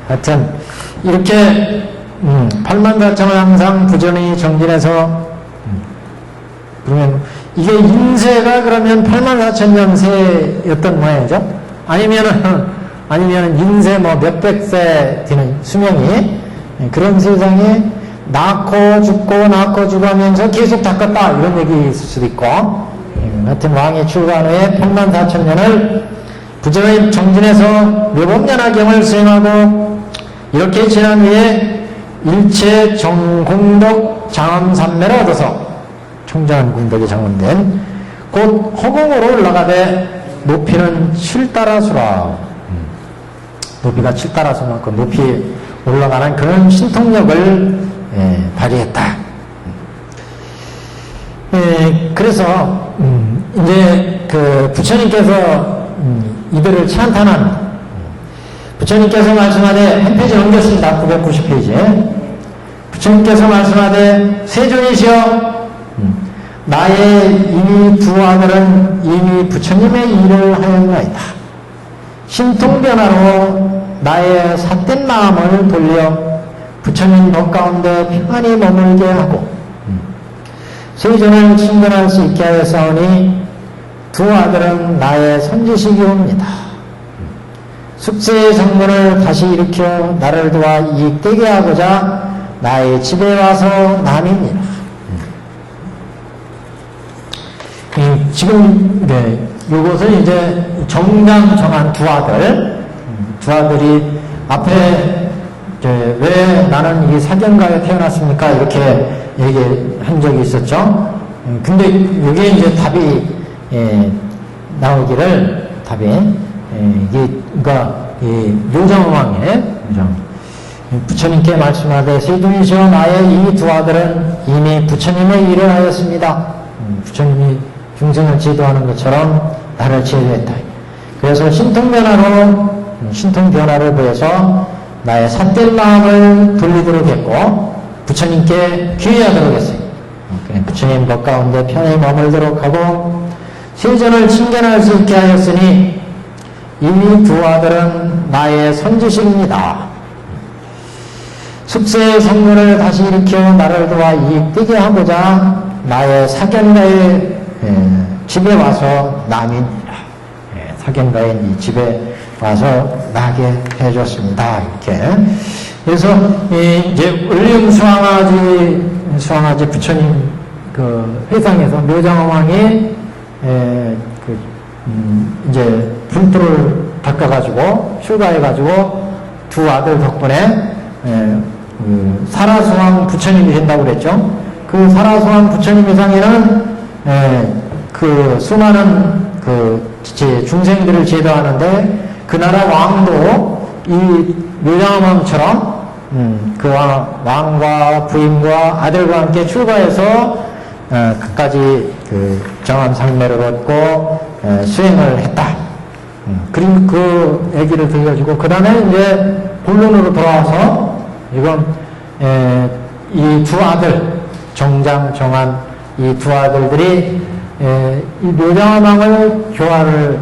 하여튼 이렇게 84,000을 항상 부전히 정진해서 그러면 이게 인세가 그러면 84,000년 세였던 모양이죠. 아니면 인세 뭐 몇백 세 되는 수명이 그런 세상에 낳고 죽고 하면서 계속 닦았다 이런 얘기 있을 수도 있고 하여튼 왕이 출가한 후에 84,000년을 부전히 정진해서 묘법연화경을 수행하고 이렇게 지난 후에 일체 정공덕 장엄삼매를 얻어서 청정한 공덕이 장엄된 곧 허공으로 올라가되 높이는 7따라수라 높이가 7따라수만큼 높이 올라가는 그런 신통력을 발휘했다. 그래서 이제 그 부처님께서 이들을 찬탄한 부처님께서 말씀하되 한 페이지 넘겼습니다. 990페이지에 부처님께서 말씀하되 세존이시여 나의 이미 두 아들은 이미 부처님의 일을 하였나이다. 신통변화로 나의 삿된 마음을 돌려 부처님 법 가운데 평안히 머물게 하고 세존을 친근할 수 있게 하였사오니 두 아들은 나의 선지식이옵니다. 숙세의 성문을 다시 일으켜 나를 도와 이익되게 하고자 나의 집에 와서 남입니다. 지금 요것은 이제 정장 정한 두 아들이 앞에 왜 나는 이 사견가에 태어났습니까? 이렇게 얘기한 적이 있었죠. 근데 이게 이제 답이 나오기를 이게 그러니까 묘정왕의 부처님께 말씀하되 세존이시여 나의 이 두 아들은 이미 부처님의 일을 하였습니다. 부처님이 중생을 지도하는 것처럼 나를 지도했다. 그래서 신통변화를 보여서 나의 삿된 마음을 돌리도록 했고 부처님께 귀의하도록 했어요. 부처님 법 가운데 편히 머물도록 하고 세존을 친견할 수 있게 하였으니 이 두 아들은 나의 선지식입니다. 숙세의 성문을 다시 일으켜 나를 도와 이익되게 하고자 나의 사견가의 집에 와서 남입니다. 사견가의 이 집에 와서 나게 해줬습니다. 이렇게. 그래서 이제 을림 수왕아지 부처님 그 회상에서 묘장왕이 이제 분토를 닦아가지고 휴가해가지고 두 아들 덕분에 사라수왕 부처님이 된다고 그랬죠. 그 사라수왕 부처님 회상에는 그 수많은 중생들을 제도하는데 그 나라 왕도 이 묘장왕처럼 그 왕과 부인과 아들과 함께 출가해서 그까지 그 정한 상매를 얻고 수행을 했다. 그리고 그 얘기를 들려주고 그 다음에 이제 본론으로 돌아와서 이건 이 두 아들 정장 정한 이 두 아들들이 이 묘장왕을 교화를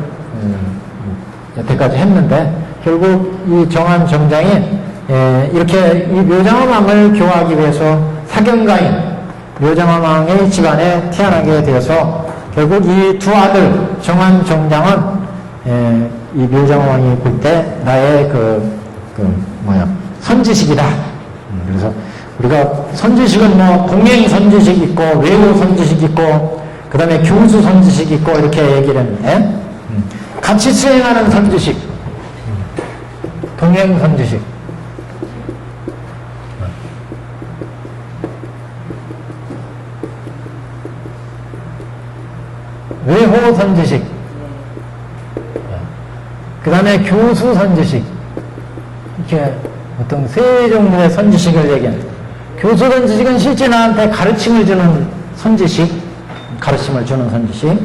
여태까지 했는데 결국 이 정한 정장이 이렇게 이 묘장왕을 교화하기 위해서 사견가인 묘장왕의 집안에 태어나게 되어서 결국 이 두 아들 정한 정장은 이 묘장왕이 볼 때 나의 선지식이다. 그래서 우리가 선지식은 뭐 동행 선지식 있고 외우 선지식 있고 그 다음에 교수 선지식 있고 이렇게 얘기를 했는데 같이 수행하는 선지식 동행 선지식 외호 선지식 그 다음에 교수 선지식 이렇게 어떤 세 종류의 선지식을 얘기합니다. 교수 선지식은 실제 나한테 가르침을 주는 선지식, 가르침을 주는 선지식.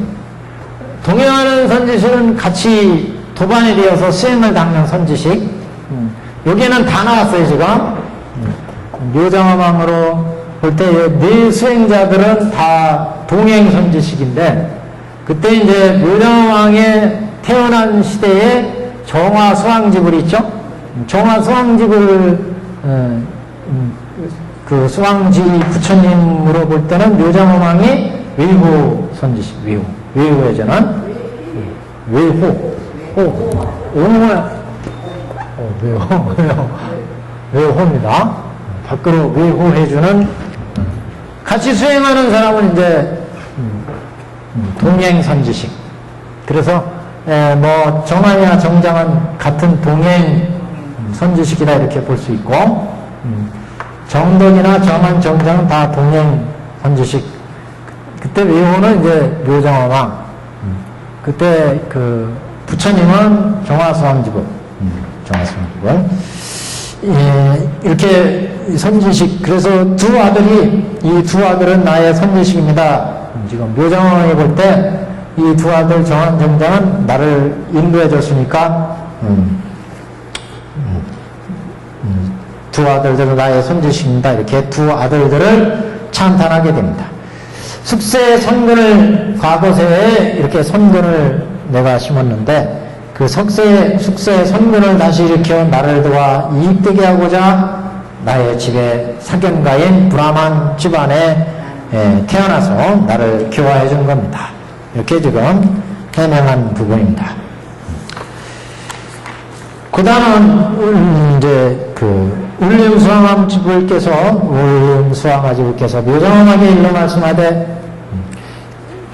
동행하는 선지식은 같이 도반이 되어서 수행을 닦는 선지식. 여기에는 다 나왔어요, 지금. 묘장화망으로 볼 때 네 수행자들은 다 동행 선지식인데, 그때 이제 묘장화왕에 태어난 시대에 정화수왕집을 있죠? 정화수왕집을 그 수왕지 부처님으로 볼 때는 묘장화왕이 외호 선지식, 외호회전은 외호입니다. 밖으로 외호해주는 같이 수행하는 사람은 이제 동행 선지식. 그래서 뭐 정화냐 정장은 같은 동행 선지식이다 이렇게 볼 수 있고 정덕이나 정한 정장은 다 동행 선지식. 그때 외호는 이제 묘정화왕. 그때 그 부처님은 정화수왕집을 이렇게 선지식. 그래서 두 아들이 이 두 아들은 나의 선지식입니다. 지금 묘정왕이 볼 때 이 두 아들 정한 정장은 나를 인도해 줬으니까 두 아들들을 나의 손주십니다. 이렇게 두 아들들을 찬탄하게 됩니다. 숙세 선근을 과거세에 이렇게 선근을 내가 심었는데 그 숙세 선근을 다시 일으켜 나를 도와 이익되게 하고자 나의 집에 사견가인 브라만 집안에 태어나서 나를 교화해 준 겁니다. 이렇게 지금 해명한 부분입니다. 그 다음은 이제 울림수왕아지부께서 묘장엄하게 일러 말씀하되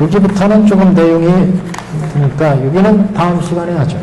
여기부터는 조금 내용이 그러니까 여기는 다음 시간에 하죠.